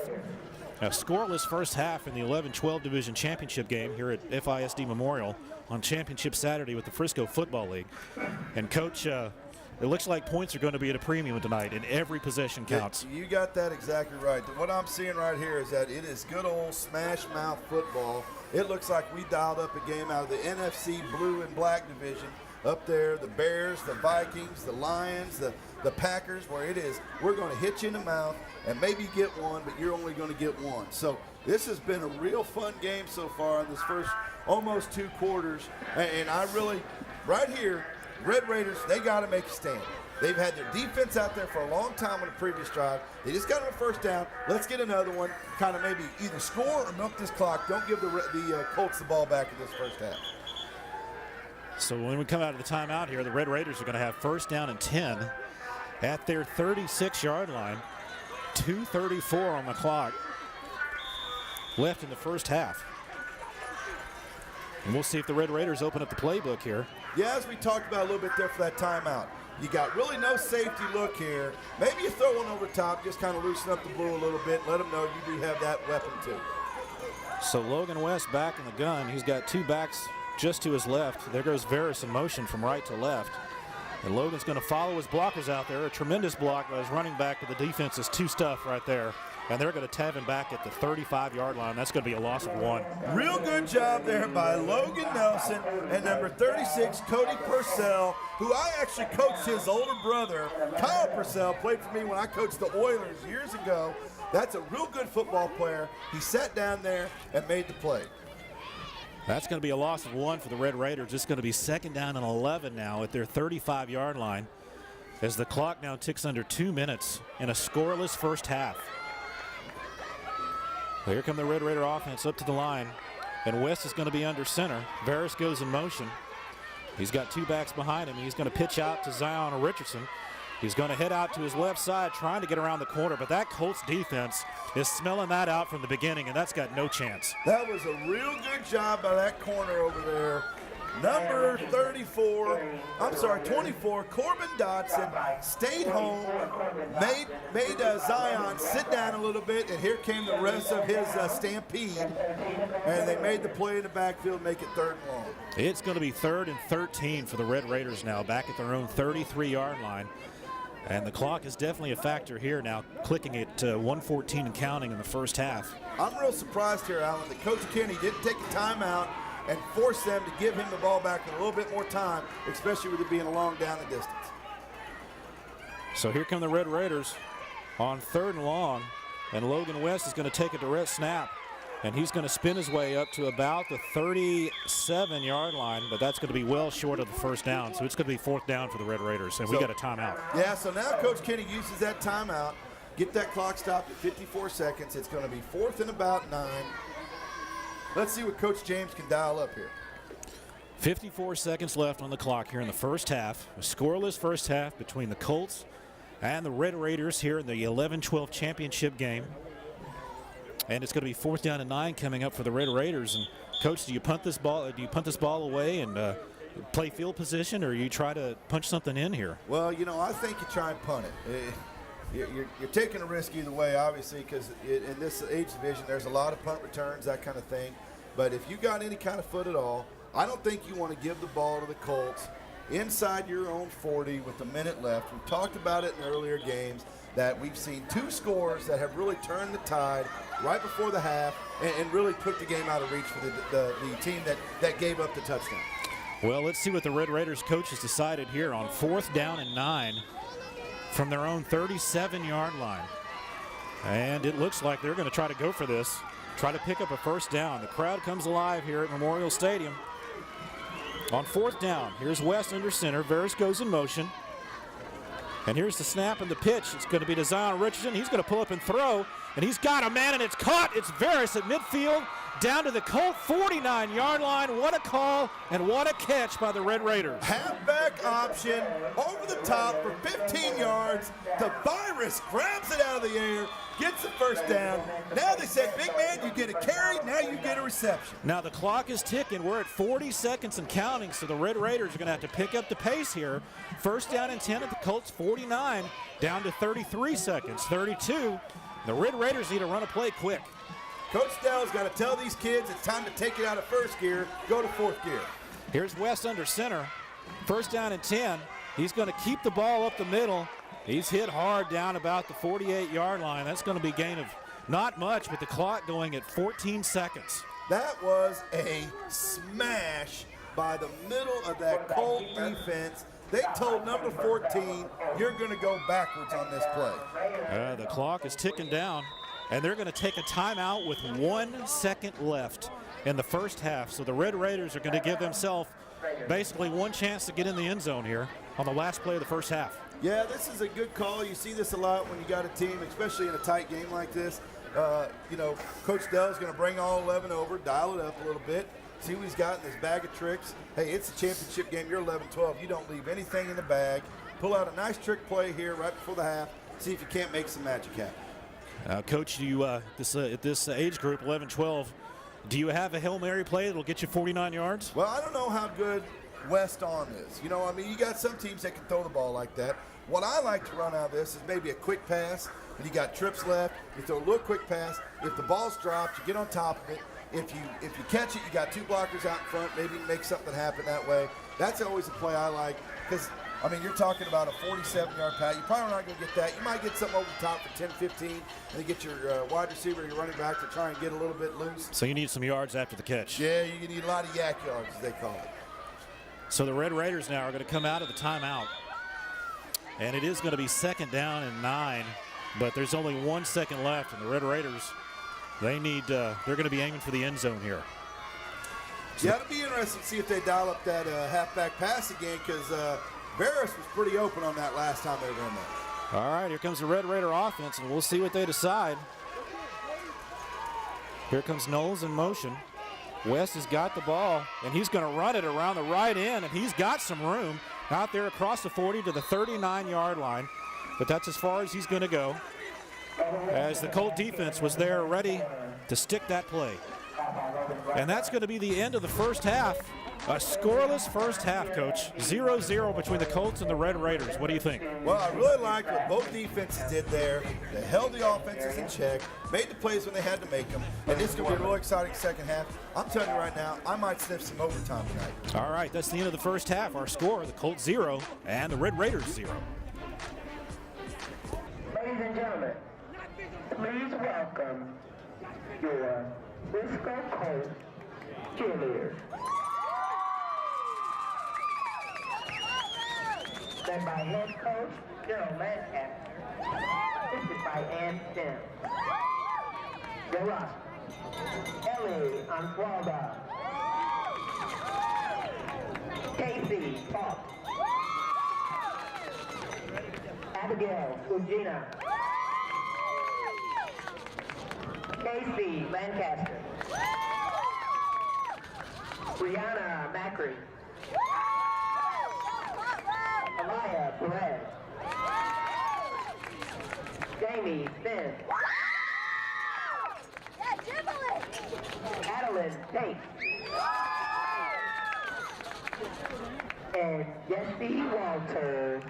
A scoreless first half in the 11-12 Division Championship game here at FISD Memorial on Championship Saturday with the Frisco Football League. And, Coach, it looks like points are going to be at a premium tonight, and every possession counts. You got that exactly right. What I'm seeing right here is that it is good old smash mouth football. It looks like we dialed up a game out of the NFC blue and black division. Up there, the Bears, the Vikings, the Lions, the Packers, where it is, we're going to hit you in the mouth and maybe get one, but you're only going to get one. So this has been a real fun game so far in this first almost 2 quarters. And I really, right here, Red Raiders, they got to make a stand. They've had their defense out there for a long time on the previous drive. They just got them a first down. Let's get another one, kind of maybe either score or milk this clock. Don't give the Colts the ball back in this first half. So when we come out of the timeout here, the Red Raiders are going to have first down and 10 at their 36-yard line. 2:34 on the clock left in the first half. And we'll see if the Red Raiders open up the playbook here. Yeah, as we talked about a little bit there for that timeout. You got really no safety look here. Maybe you throw one over top, just kind of loosen up the blue a little bit, let them know you do have that weapon too. So Logan West back in the gun. He's got 2 backs just to his left. There goes Varys in motion from right to left. And Logan's going to follow his blockers out there. A tremendous block by his running back, but the defense is too stuff right there. And they're going to tab him back at the 35-yard line. That's going to be a loss of 1. Real good job there by Logan Nelson and number 36, Cody Purcell, who I actually coached his older brother. Kyle Purcell played for me when I coached the Oilers years ago. That's a real good football player. He sat down there and made the play. That's going to be a loss of 1 for the Red Raiders. It's going to be second down and 11 now at their 35-yard line as the clock now ticks under 2 minutes in a scoreless first half. Well, here come the Red Raider offense up to the line, and West is going to be under center. Varys goes in motion. He's got 2 backs behind him. He's going to pitch out to Zion Richardson. He's going to head out to his left side trying to get around the corner, but that Colts defense is smelling that out from the beginning, and that's got no chance. That was a real good job by that corner over there. Number 24, 24, Corbin Dotson stayed home, made Zion sit down a little bit, and here came the rest of his stampede, and they made the play in the backfield, make it 3rd and long. It's going to be 3rd and 13 for the Red Raiders now, back at their own 33-yard line. And the clock is definitely a factor here now, clicking at 1:14 and counting in the first half. I'm real surprised here, Alan, that Coach Kenny didn't take a timeout and force them to give him the ball back in a little bit more time, especially with it being a long down the distance. So here come the Red Raiders on 3rd and long, and Logan West is going to take a direct snap, and he's going to spin his way up to about the 37-yard line, but that's going to be well short of the first down, so it's going to be 4th down for the Red Raiders, and we got a timeout. Yeah, so now Coach Kenny uses that timeout, get that clock stopped at 54 seconds. It's going to be 4th and about 9. Let's see what Coach James can dial up here. 54 seconds left on the clock here in the first half. A scoreless first half between the Colts and the Red Raiders here in the 11-12 championship game. And it's going to be 4th down and 9 coming up for the Red Raiders. And Coach, do you punt this ball away and play field position, or you try to punch something in here? Well, you know, I think you try and punt it. You're taking a risk either way, obviously, because in this age division, there's a lot of punt returns, that kind of thing. But if you got any kind of foot at all, I don't think you want to give the ball to the Colts inside your own 40 with a minute left. We talked about it in earlier games that we've seen 2 scores that have really turned the tide right before the half and really took the game out of reach for the team that gave up the touchdown. Well, let's see what the Red Raiders coach has decided here on 4th down and 9 from their own 37-yard line. And it looks like they're going to try to go for this, try to pick up a first down. The crowd comes alive here at Memorial Stadium. On 4th down, here's West under center. Veras goes in motion. And here's the snap and the pitch. It's going to be to Zion Richardson. He's going to pull up and throw. And he's got a man, and it's caught. It's Veras at midfield, down to the Colt 49-yard line. What a call and what a catch by the Red Raiders. Halfback option over the top for 15 yards. The Virus grabs it out of the air, gets the first down. Now they said, big man, you get a carry, now you get a reception. Now the clock is ticking. We're at 40 seconds and counting, so the Red Raiders are going to have to pick up the pace here. First down and 10 at the Colts 49, down to 33 seconds, 32. The Red Raiders need to run a play quick. Coach Dell's got to tell these kids it's time to take it out of first gear, go to fourth gear. Here's West under center. First down and 10. He's going to keep the ball up the middle. He's hit hard down about the 48-yard line. That's going to be a gain of not much, with the clock going at 14 seconds. That was a smash by the middle of that Colt defense. They told number 14, you're going to go backwards on this play. The clock is ticking down, and they're going to take a timeout with 1 second left in the first half. So the Red Raiders are going to give themselves basically one chance to get in the end zone here on the last play of the first half. Yeah, this is a good call. You see this a lot when you got a team, especially in a tight game like this. You know, Coach Dell's going to bring all 11 over, dial it up a little bit, see what he's got in his bag of tricks. Hey, it's a championship game. You're 11-12. You don't leave anything in the bag. Pull out a nice trick play here right before the half. See if you can't make some magic happen. Coach, do you at this age group, 11-12, do you have a Hail Mary play that'll get you 49 yards? Well, I don't know how good West on is. You know, I mean, you got some teams that can throw the ball like that. What I like to run out of this is maybe a quick pass, and you got trips left. You throw a little quick pass. If the ball's dropped, you get on top of it. If you catch it, you got two blockers out in front. Maybe you make something happen that way. That's always a play I like, because, I mean, you're talking about a 47-yard pass. You're probably not going to get that. You might get something over the top for 10, 15, and then get your wide receiver, your running back to try and get a little bit loose. So you need some yards after the catch. Yeah, you need a lot of yak yards, as they call it. So the Red Raiders now are going to come out of the timeout. And it is going to be 2nd down and 9, but there's only 1 second left, and the Red Raiders, they're going to be aiming for the end zone here. So yeah, it'll be interesting to see if they dial up that halfback pass again, because Veras was pretty open on that last time they were in there. All right, here comes the Red Raider offense, and we'll see what they decide. Here comes Knowles in motion. West has got the ball, and he's going to run it around the right end, and he's got some room out there across the 40 to the 39-yard line, but that's as far as he's going to go, as the Colt defense was there ready to stick that play. And that's going to be the end of the first half. A scoreless first half, Coach. 0-0 between the Colts and the Red Raiders. What do you think? Well, I really liked what both defenses did there. They held the offenses in check, made the plays when they had to make them, and this is going to be a real exciting second half. I'm telling you right now, I might sniff some overtime tonight. All right, that's the end of the first half. Our score, the Colts 0 and the Red Raiders 0. Ladies and gentlemen, please welcome your Frisco Colt cheerleaders. Led by head coach Gerald Lancaster, assisted by Ann Sims. Your roster: Ellie Answalda, Casey Falk, Abigail Ugina, Casey Lancaster, Brianna Macri, Amaya Perez, Jamie Finn, Adeline Tate, and Jesse Walter.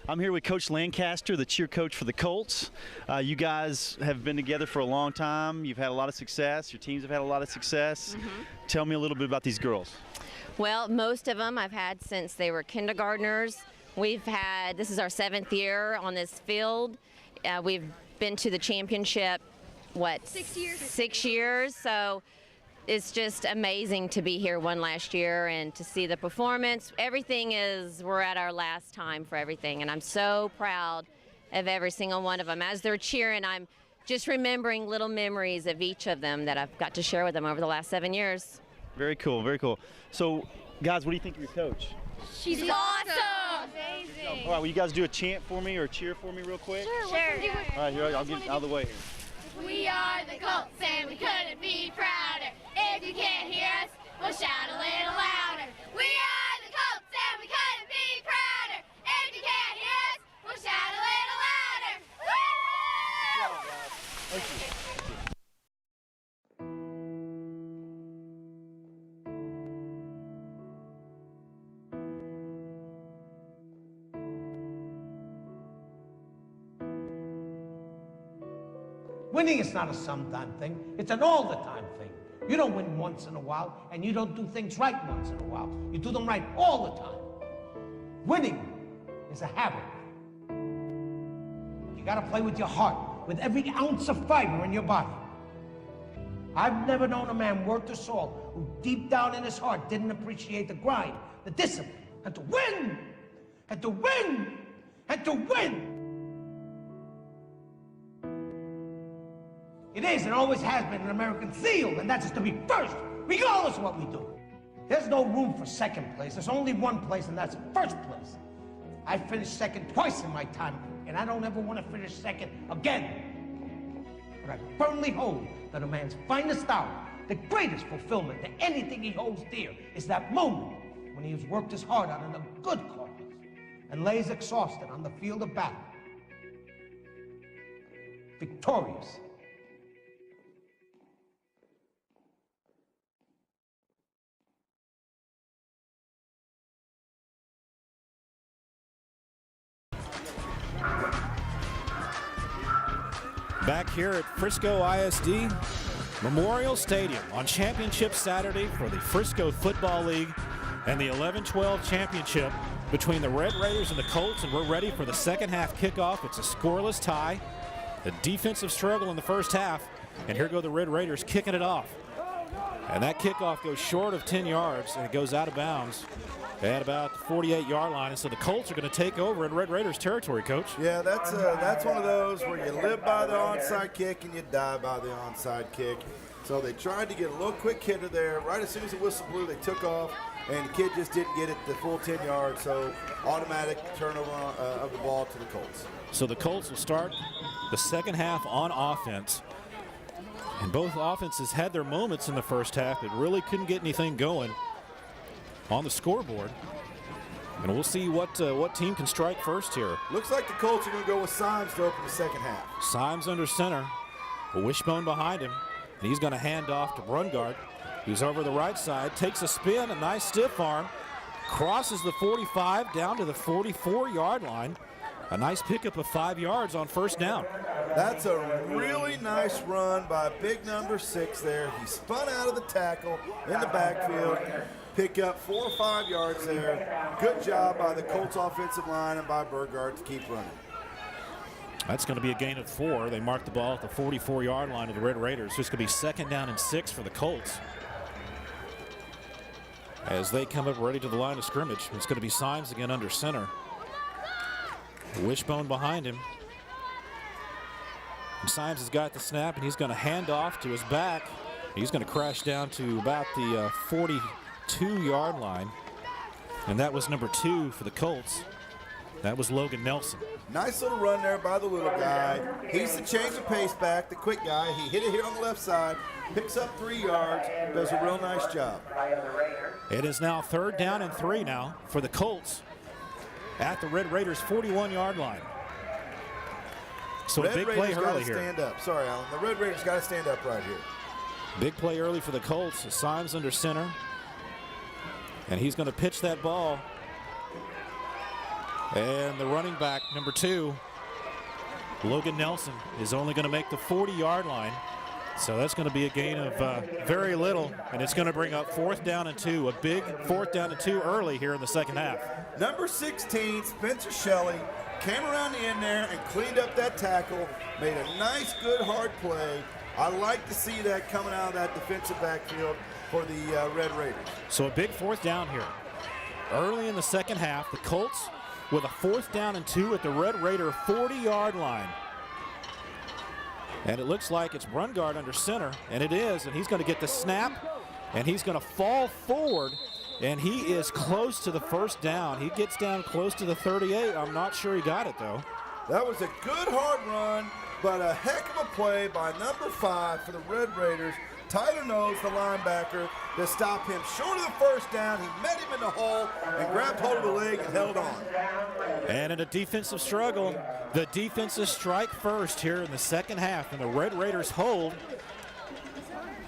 I'm here with Coach Lancaster, the cheer coach for the Colts. You guys have been together for a long time. You've had a lot of success. Your teams have had a lot of success. Tell me a little bit about these girls. Well, most of them I've had since they were kindergartners. This is our 7th year on this field. We've been to the championship, 6 years? 6 years, so it's just amazing to be here one last year and to see the performance. We're at our last time for everything, and I'm so proud of every single one of them. As they're cheering, I'm just remembering little memories of each of them that I've got to share with them over the last 7 years. Very cool, very cool. So, guys, what do you think of your coach? She's awesome! Amazing! All right, will you guys do a chant for me or a cheer for me real quick? Sure. All right, here, I'll get out of the way here. We are the Colts and we couldn't be prouder. If you can't hear us, we'll shout a little louder. We are the Colts and we couldn't be prouder. If you can't hear us, we'll shout a little louder. Woo! Thank you. Winning is not a sometime thing, it's an all-the-time thing. You don't win once in a while, and you don't do things right once in a while. You do them right all the time. Winning is a habit. You gotta play with your heart, with every ounce of fiber in your body. I've never known a man worth his salt who deep down in his heart didn't appreciate the grind, the discipline, and to win, and to win, and to win. It is and always has been an American seal, and that's to be first, regardless of what we do. There's no room for second place. There's only one place, and that's first place. I finished second twice in my time, and I don't ever want to finish second again. But I firmly hold that a man's finest hour, the greatest fulfillment to anything he holds dear, is that moment when he has worked his heart out in a good cause and lays exhausted on the field of battle, victorious. Back here at Frisco ISD Memorial Stadium on Championship Saturday for the Frisco Football League and the 11-12 championship between the Red Raiders and the Colts, and we're ready for the second half kickoff. It's a scoreless tie, a defensive struggle in the first half, and here go the Red Raiders kicking it off. And that kickoff goes short of 10 yards, and it goes out of bounds at about the 48-yard line. And so the Colts are going to take over in Red Raiders territory, Coach. Yeah, that's one of those where you live by the onside kick and you die by the onside kick. So they tried to get a little quick hitter there. Right as soon as the whistle blew, they took off, and the kid just didn't get it the full 10 yards. So automatic turnover of the ball to the Colts. So the Colts will start the second half on offense. And both offenses had their moments in the first half, but really couldn't get anything going on the scoreboard. And we'll see what team can strike first here. Looks like the Colts are going to go with Symes to open the second half. Symes under center, a wishbone behind him, and he's going to hand off to Brungard, who's over the right side, takes a spin, a nice stiff arm, crosses the 45 down to the 44-yard line. A nice pickup of 5 yards on first down. That's a really nice run by big number 6 there. He spun out of the tackle in the backfield, pick up 4 or 5 yards there. Good job by the Colts offensive line and by Burgard to keep running. That's going to be a gain of 4. They marked the ball at the 44-yard line of the Red Raiders. So it's going to be second down and 6 for the Colts. As they come up ready to the line of scrimmage, it's going to be Symes again under center. Wishbone behind him. And Symes has got the snap, and he's going to hand off to his back. He's going to crash down to about the 42-yard line. And that was number 2 for the Colts. That was Logan Nelson. Nice little run there by the little guy. He's the change of pace back, the quick guy. He hit it here on the left side, picks up 3 yards, does a real nice job. It is now third down and 3 now for the Colts at the Red Raiders 41-yard line. So a big play early here. Stand up. Sorry, Alan. The Red Raiders got to stand up right here. Big play early for the Colts. Symes under center. And he's going to pitch that ball And the running back, number 2, Logan Nelson, is only going to make the 40-yard line. So that's going to be a gain of very little, and it's going to bring up 4th down and 2, a big 4th down and 2 early here in the second half. Number 16, Spencer Shelley, came around the end there and cleaned up that tackle, made a nice, good, hard play. I like to see that coming out of that defensive backfield for the Red Raiders. So a big 4th down here. Early in the second half, the Colts with a 4th down and 2 at the Red Raider 40-yard line. And it looks like it's Brungard under center, and it is, and he's going to get the snap, and he's going to fall forward, and he is close to the first down. He gets down close to the 38. I'm not sure he got it, though. That was a good hard run, but a heck of a play by number 5 for the Red Raiders. Tyler Knowles, the linebacker, to stop him short of the first down. He met him in the hole and grabbed hold of the leg and held on. And in a defensive struggle, the defenses strike first here in the second half, and the Red Raiders hold.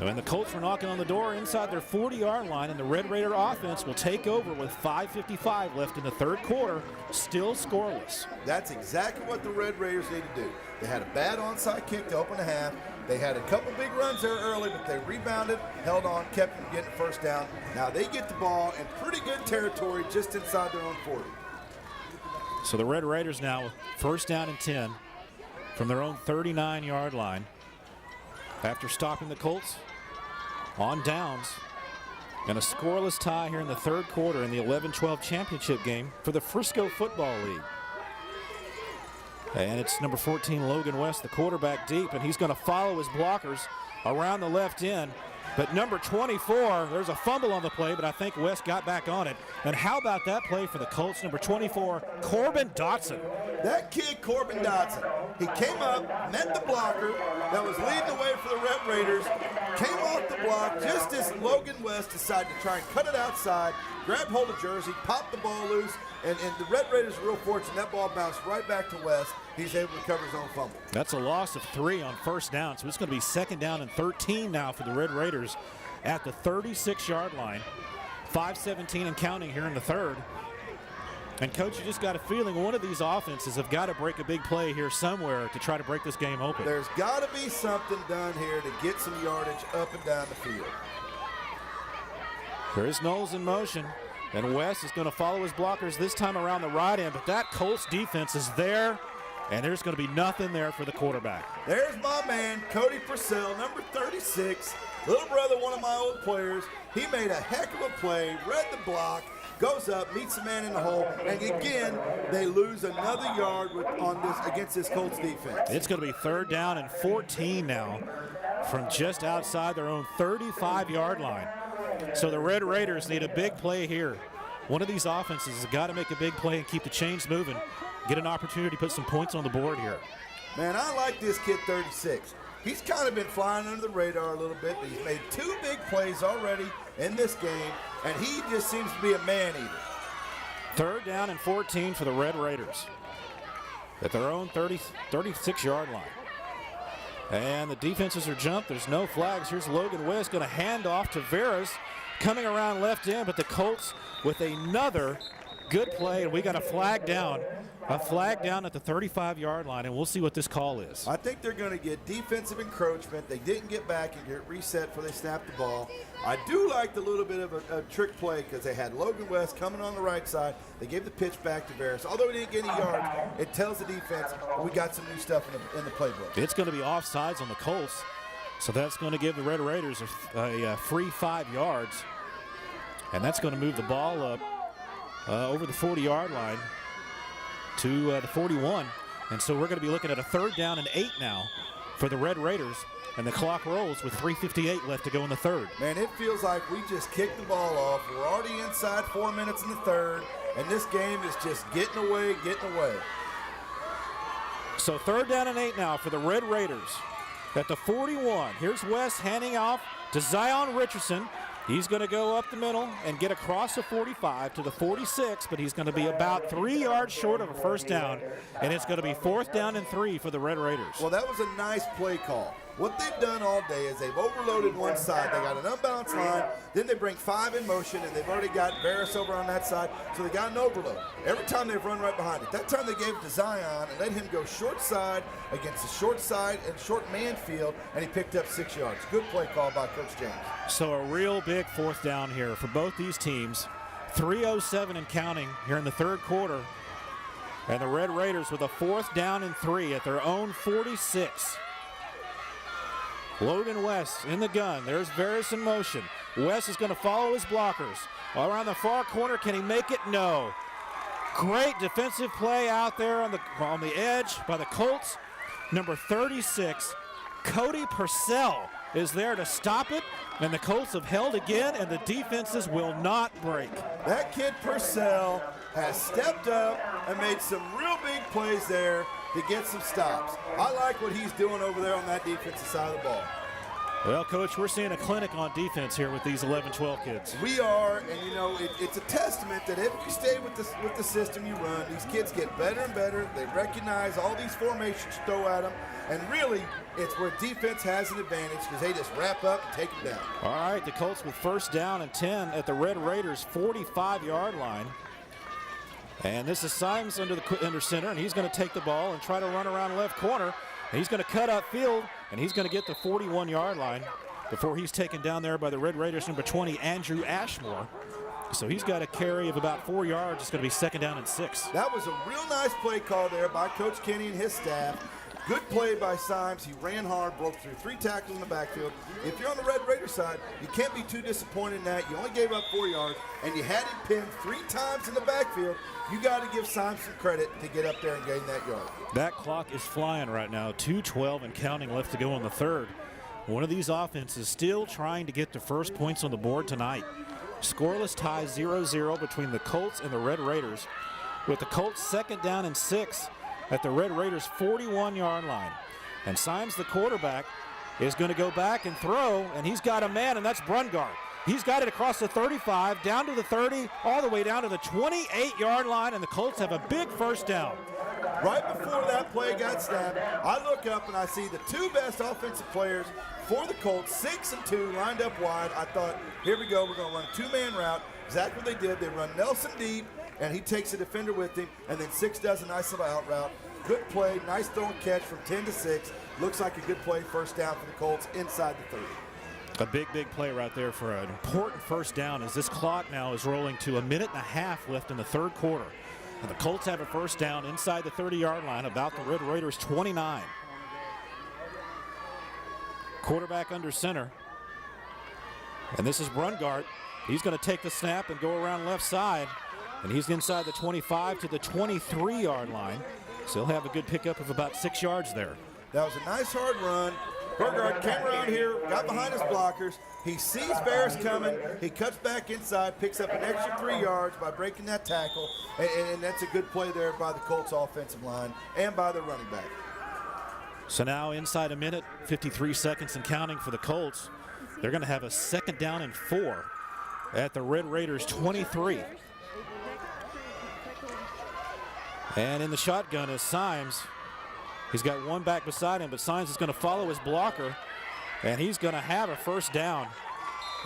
And the Colts were knocking on the door inside their 40-yard line, and the Red Raider offense will take over with 5:55 left in the third quarter, still scoreless. That's exactly what the Red Raiders need to do. They had a bad onside kick to open the half. They had a couple big runs there early, but they rebounded, held on, kept them getting the first down. Now they get the ball in pretty good territory just inside their own 40. So the Red Raiders now first down and 10 from their own 39-yard line after stopping the Colts on downs, and a scoreless tie here in the third quarter in the 11-12 championship game for the Frisco Football League. And it's number 14, Logan West, the quarterback deep, and he's going to follow his blockers around the left end. But number 24, there's a fumble on the play, but I think West got back on it. And how about that play for the Colts? Number 24, Corbin Dotson. That kid, Corbin Dotson, he came up, met the blocker that was leading the way for the Red Raiders, came off the block just as Logan West decided to try and cut it outside, grabbed hold of Jersey, popped the ball loose, and the Red Raiders are real fortunate. That ball bounced right back to West. He's able to recover his own fumble. That's a loss of 3 on first down, so it's going to be second down and 13 now for the Red Raiders at the 36-yard line. 5:17 and counting here in the third. And, Coach, you just got a feeling one of these offenses have got to break a big play here somewhere to try to break this game open. There's got to be something done here to get some yardage up and down the field. There is Knowles in motion, and West is going to follow his blockers this time around the right end, but that Colts defense is there, and there's going to be nothing there for the quarterback. There's my man, Cody Purcell, number 36, little brother, one of my old players. He made a heck of a play, read the block, goes up, meets the man in the hole, and again, they lose another yard against this Colts defense. It's going to be third down and 14 now from just outside their own 35-yard line. So the Red Raiders need a big play here. One of these offenses has got to make a big play and keep the chains moving, get an opportunity to put some points on the board here. Man, I like this kid 36. He's kind of been flying under the radar a little bit, but he's made 2 big plays already in this game, and he just seems to be a man-eater. Third down and 14 for the Red Raiders at their own 36-yard line. And the defenses are jumped. There's no flags. Here's Logan West going to hand off to Veras, coming around left end, but the Colts with another good play, and we got a flag down at the 35-yard line, and we'll see what this call is. I think they're going to get defensive encroachment. They didn't get back and get reset before they snapped the ball. I do like the little bit of a trick play because they had Logan West coming on the right side. They gave the pitch back to Veras. Although he didn't get any yards, it tells the defense we got some new stuff in the playbook. It's going to be offsides on the Colts, so that's going to give the Red Raiders a free 5 yards, and that's going to move the ball up over the 40-yard line to the 41. And so we're going to be looking at a third down and 8 now for the Red Raiders, and the clock rolls with 3:58 left to go in the third. Man, it feels like we just kicked the ball off. We're already inside 4 minutes in the third, and this game is just getting away. So third down and 8 now for the Red Raiders at the 41. Here's West handing off to Zion Richardson. He's going to go up the middle and get across the 45 to the 46, but he's going to be about 3 yards short of a first down, and it's going to be fourth down and 3 for the Red Raiders. Well, that was a nice play call. What they've done all day is they've overloaded one side. They got an unbalanced line. Then they bring 5 in motion, and they've already got Varys over on that side. So they got an overload. Every time they've run right behind it. That time they gave it to Zion and let him go short side against the short side and short man field, and he picked up 6 yards. Good play call by Coach James. So a real big fourth down here for both these teams. 3:07 and counting here in the third quarter. And the Red Raiders with a 4th down and 3 at their own 46. Logan West in the gun. There's Varys in motion. West is going to follow his blockers. Around the far corner, can he make it? No. Great defensive play out there on the edge by the Colts. Number 36, Cody Purcell is there to stop it, and the Colts have held again, and the defenses will not break. That kid Purcell has stepped up and made some real big plays there to get some stops. I like what he's doing over there on that defensive side of the ball. Well, Coach, we're seeing a clinic on defense here with these 11-12 kids. We are, and you know, it's a testament that if you stay with the system you run, these kids get better and better. They recognize all these formations you throw at them, and really, it's where defense has an advantage because they just wrap up and take them down. All right, the Colts with 1st down and 10 at the Red Raiders' 45-yard line. And this is Symes under center, and he's going to take the ball and try to run around left corner. And he's going to cut upfield, and he's going to get the 41-yard line before he's taken down there by the Red Raiders' number 20, Andrew Ashmore. So he's got a carry of about 4 yards. It's going to be 2nd down and 6. That was a real nice play call there by Coach Kenny and his staff. Good play by Symes. He ran hard, broke through 3 tackles in the backfield. If you're on the Red Raider side, you can't be too disappointed in that. You only gave up 4 yards, and you had him pinned 3 times in the backfield. You got to give Symes some credit to get up there and gain that yard. That clock is flying right now. 2:12 and counting left to go in the third. One of these offenses still trying to get the first points on the board tonight. Scoreless tie 0-0 between the Colts and the Red Raiders, with the Colts 2nd down and 6 at the Red Raiders' 41-yard line. And Symes, the quarterback, is going to go back and throw, and he's got a man, and that's Brungard. He's got it across the 35, down to the 30, all the way down to the 28-yard line, and the Colts have a big 1st down. Right before that play got snapped, I look up and I see the 2 best offensive players for the Colts, 6 and 2, lined up wide. I thought, here we go, we're going to run a 2-man route. Exactly what they did. They run Nelson deep, and he takes a defender with him, and then 6 does a nice little out route. Good play, nice throw and catch from 10 to 6. Looks like a good play, 1st down for the Colts inside the 30. A big play right there for an important 1st down, as this clock now is rolling to 1.5 minutes left in the third quarter. And the Colts have a 1st down inside the 30-yard line, about the Red Raiders' 29. Quarterback under center. And this is Brungard. He's going to take the snap and go around left side. And he's inside the 25 to the 23-yard line. So he'll have a good pickup of about 6 yards there. That was a nice hard run. Brungard came around here, got behind his blockers. He sees Varys coming. He cuts back inside, picks up an extra 3 yards by breaking that tackle. And that's a good play there by the Colts offensive line and by the running back. So now inside 1 minute, 53 seconds and counting for the Colts. They're going to have a 2nd down and 4 at the Red Raiders' 23. And in the shotgun is Symes. He's got one back beside him, but Symes is going to follow his blocker, and he's going to have a 1st down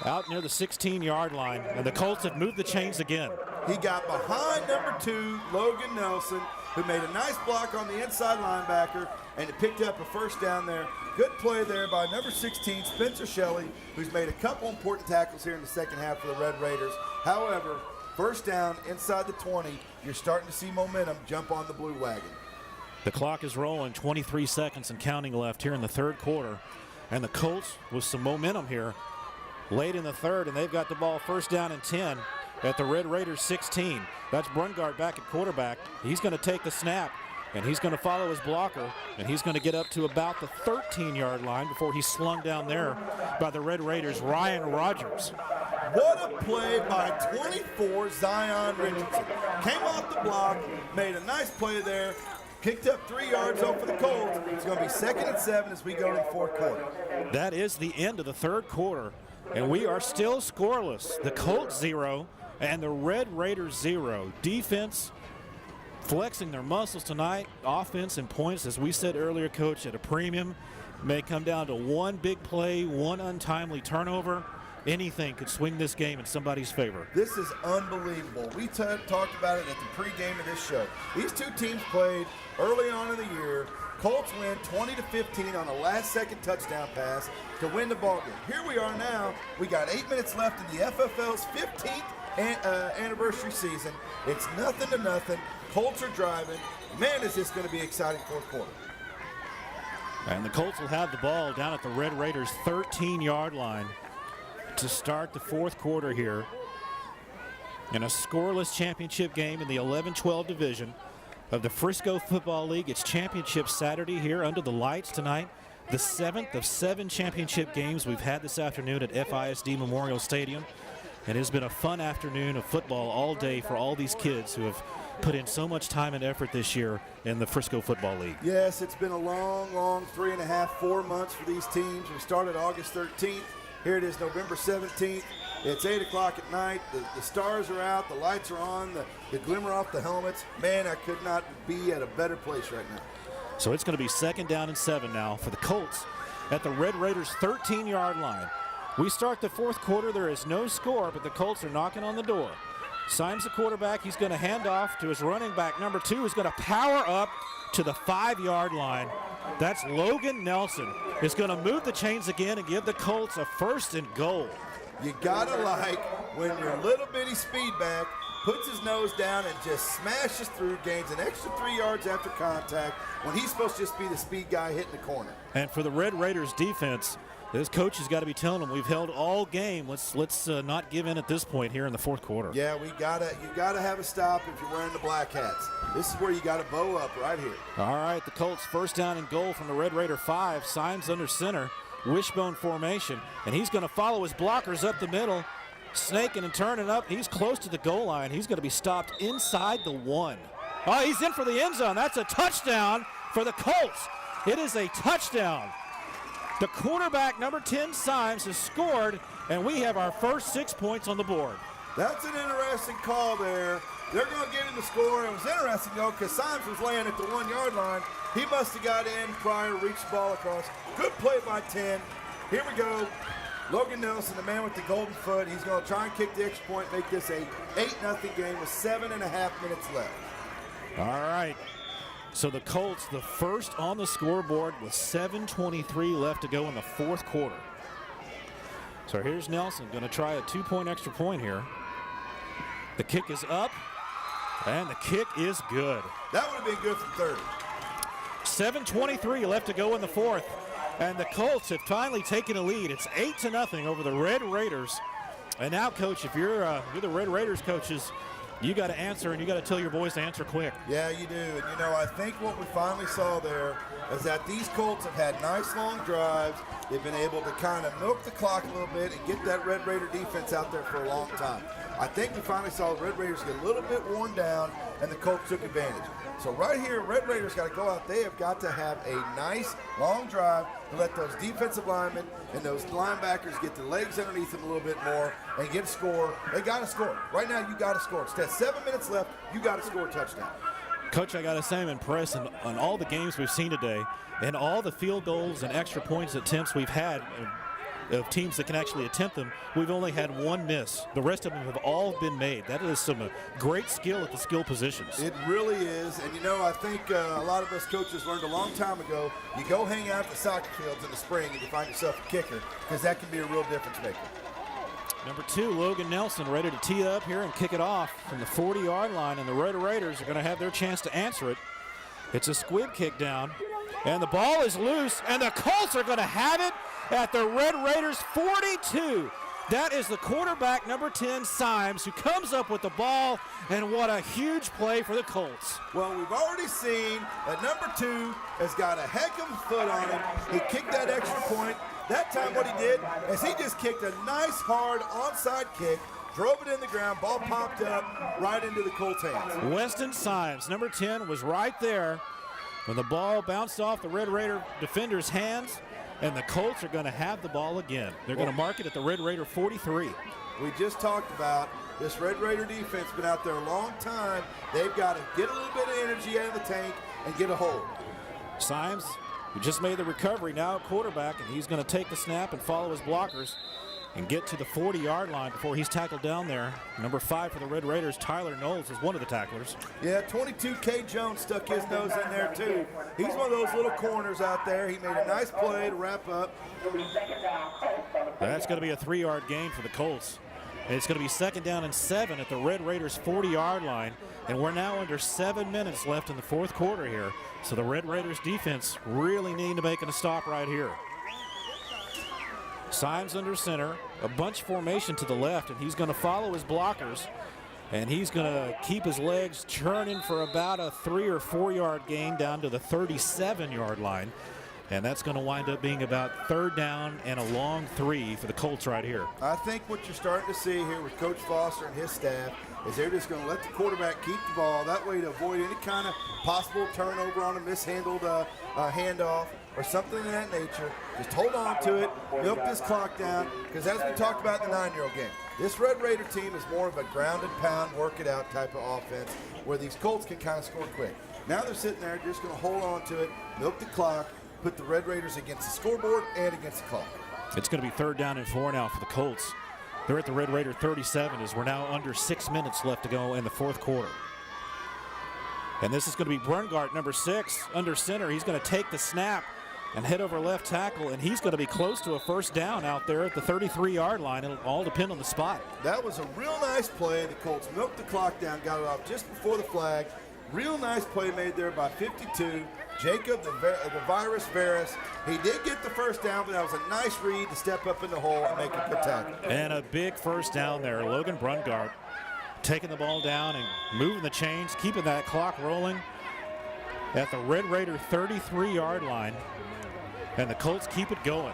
out near the 16-yard line, and the Colts have moved the chains again. He got behind number 2, Logan Nelson, who made a nice block on the inside linebacker, and it picked up a 1st down there. Good play there by number 16, Spencer Shelley, who's made a couple important tackles here in the second half for the Red Raiders. However, 1st down inside the 20, you're starting to see momentum jump on the blue wagon. The clock is rolling, 23 seconds and counting left here in the third quarter. And the Colts with some momentum here late in the third, and they've got the ball 1st down and 10 at the Red Raiders' 16. That's Brungard back at quarterback. He's going to take the snap, and he's going to follow his blocker, and he's going to get up to about the 13-yard line before he's slung down there by the Red Raiders' Ryan Rogers. What a play by 24, Zion Richardson. Came off the block, made a nice play there, picked up 3 yards off for the Colts. It's going to be 2nd and 7 as we go to the fourth quarter. That is the end of the third quarter, and we are still scoreless. The Colts 0 and the Red Raiders 0. Defense flexing their muscles tonight. Offense and points, as we said earlier, Coach, at a premium. May come down to one big play, one untimely turnover. Anything could swing this game in somebody's favor. This is unbelievable. We talked about it at the pregame of this show. These two teams played early on in the year. Colts win 20-15 on a last-second touchdown pass to win the ballgame. Here we are now. We got 8 minutes left in the FFL's 15th anniversary season. It's 0-0. Colts are driving. Man, is this going to be exciting fourth quarter. And the Colts will have the ball down at the Red Raiders' 13-yard line to start the fourth quarter here in a scoreless championship game in the 11-12 division of the Frisco Football League. It's championship Saturday here under the lights tonight. The 7th of 7 championship games we've had this afternoon at FISD Memorial Stadium. It has been a fun afternoon of football all day for all these kids who have put in so much time and effort this year in the Frisco Football League. Yes, it's been a long 3.5, 4 months for these teams. We started August 13th. Here it is November 17th. It's 8 o'clock at night. The stars are out. The lights are on. The glimmer off the helmets. Man, I could not be at a better place right now. So it's going to be 2nd down and 7 now for the Colts at the Red Raiders' 13-yard line. We start the fourth quarter. There is no score, but the Colts are knocking on the door. Symes, the quarterback. He's going to hand off to his running back, number 2, who's going to power up to the 5-yard line. That's Logan Nelson. Is going to move the chains again and give the Colts a 1st and goal. You got to like when your little bitty speed back puts his nose down and just smashes through, gains an extra 3 yards after contact when he's supposed to just be the speed guy hitting the corner. And for the Red Raiders defense, this coach has got to be telling them we've held all game. Let's not give in at this point here in the fourth quarter. Yeah, you gotta have a stop if you're wearing the black hats. This is where you got to bow up right here. All right, the Colts 1st down and goal from the Red Raider 5. Symes under center, wishbone formation, and he's going to follow his blockers up the middle, snaking and turning up. He's close to the goal line. He's going to be stopped inside the 1. Oh, he's in for the end zone. That's a touchdown for the Colts. It is a touchdown. The quarterback, number 10, Symes, has scored, and we have our first 6 points on the board. That's an interesting call there. They're going to get him the score. It was interesting, though, because Symes was laying at the 1-yard line. He must have got in prior, reached the ball across. Good play by 10. Here we go. Logan Nelson, the man with the golden foot. He's going to try and kick the extra point, make this a 8-0 game with 7.5 minutes left. All right. So the Colts, the first on the scoreboard with 7:23 left to go in the fourth quarter. So here's Nelson going to try a 2-point extra point here. The kick is up, and the kick is good. That would have been good from 30. 7:23 left to go in the fourth, and the Colts have finally taken a lead. It's 8-0 over the Red Raiders. And now, Coach, if you're the Red Raiders coaches, you got to answer, and you got to tell your boys to answer quick. Yeah, you do. And, I think what we finally saw there is that these Colts have had nice long drives. They've been able to kind of milk the clock a little bit and get that Red Raider defense out there for a long time. I think we finally saw the Red Raiders get a little bit worn down, and the Colts took advantage. So right here, Red Raiders got to go out. They have got to have a nice long drive to let those defensive linemen and those linebackers get their legs underneath them a little bit more and get a score. They got to score. Right now, you got to score. Instead of 7 minutes left, you got to score a touchdown. Coach, I got to say I'm impressed on all the games we've seen today and all the field goals and extra points attempts we've had of teams that can actually attempt them. We've only had one miss. The rest of them have all been made. That is some great skill at the skill positions. It really is. And, I think a lot of us coaches learned a long time ago, you go hang out at the soccer fields in the spring and you find yourself a kicker, because that can be a real difference maker. Number 2, Logan Nelson, ready to tee up here and kick it off from the 40-yard line, and the Red Raiders are going to have their chance to answer it. It's a squib kick down, and the ball is loose, and the Colts are going to have it at the Red Raiders 42. That is the quarterback, number 10, Symes, who comes up with the ball, and what a huge play for the Colts. Well, we've already seen that number 2 has got a heck of a foot on him. He kicked that extra point. That time what he did is he just kicked a nice, hard onside kick, drove it in the ground, ball popped up right into the Colts' hands. Weston Symes, number 10, was right there when the ball bounced off the Red Raider defender's hands, and the Colts are going to have the ball again. They're going to mark it at the Red Raider 43. We just talked about this Red Raider defense, been out there a long time. They've got to get a little bit of energy out of the tank and get a hold. Symes who just made the recovery, now quarterback, and he's going to take the snap and follow his blockers and get to the 40-yard line before he's tackled down there. Number 5 for the Red Raiders, Tyler Knowles, is one of the tacklers. Yeah, 22 K. Jones stuck his nose in there too. He's one of those little corners out there. He made a nice play to wrap up. That's going to be a 3-yard gain for the Colts. And it's going to be 2nd down and 7 at the Red Raiders 40-yard line. And we're now under 7 minutes left in the 4th quarter here. So the Red Raiders defense really need to make a stop right here. Symes under center, a bunch formation to the left, and he's going to follow his blockers, and he's going to keep his legs churning for about a 3 or 4 yard gain down to the 37-yard line. And that's going to wind up being about 3rd down and a long 3 for the Colts right here. I think what you're starting to see here with Coach Foster and his staff is they're just going to let the quarterback keep the ball. That way to avoid any kind of possible turnover on a mishandled handoff or something of that nature. Just hold on to it, milk this clock down, because as we talked about in the 9-year-old game, this Red Raider team is more of a ground and pound, work it out type of offense where these Colts can kind of score quick. Now they're sitting there just going to hold on to it, milk the clock, put the Red Raiders against the scoreboard and against the clock. It's going to be 3rd down and 4 now for the Colts. They're at the Red Raider 37 as we're now under 6 minutes left to go in the 4th quarter. And this is going to be Brungart, number 6, under center. He's going to take the snap and head over left tackle, and he's going to be close to a 1st down out there at the 33-yard line. It'll all depend on the spot. That was a real nice play. The Colts milked the clock down, got it off just before the flag. Real nice play made there by 52. Jacob, the virus Varus, he did get the 1st down, but that was a nice read to step up in the hole and make a good tackle. And a big 1st down there. Logan Brungart taking the ball down and moving the chains, keeping that clock rolling at the Red Raider 33-yard line. And the Colts keep it going.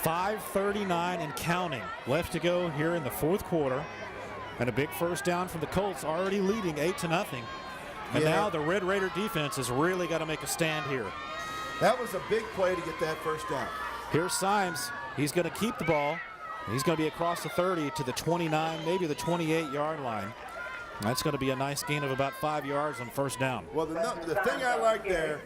5:39 and counting left to go here in the 4th quarter. And a big 1st down from the Colts, already leading 8-0. And now the Red Raider defense has really got to make a stand here. That was a big play to get that 1st down. Here's Symes. He's going to keep the ball. He's going to be across the 30 to the 29, maybe the 28-yard line. That's going to be a nice gain of about 5 yards on 1st down. Well, the thing I like there,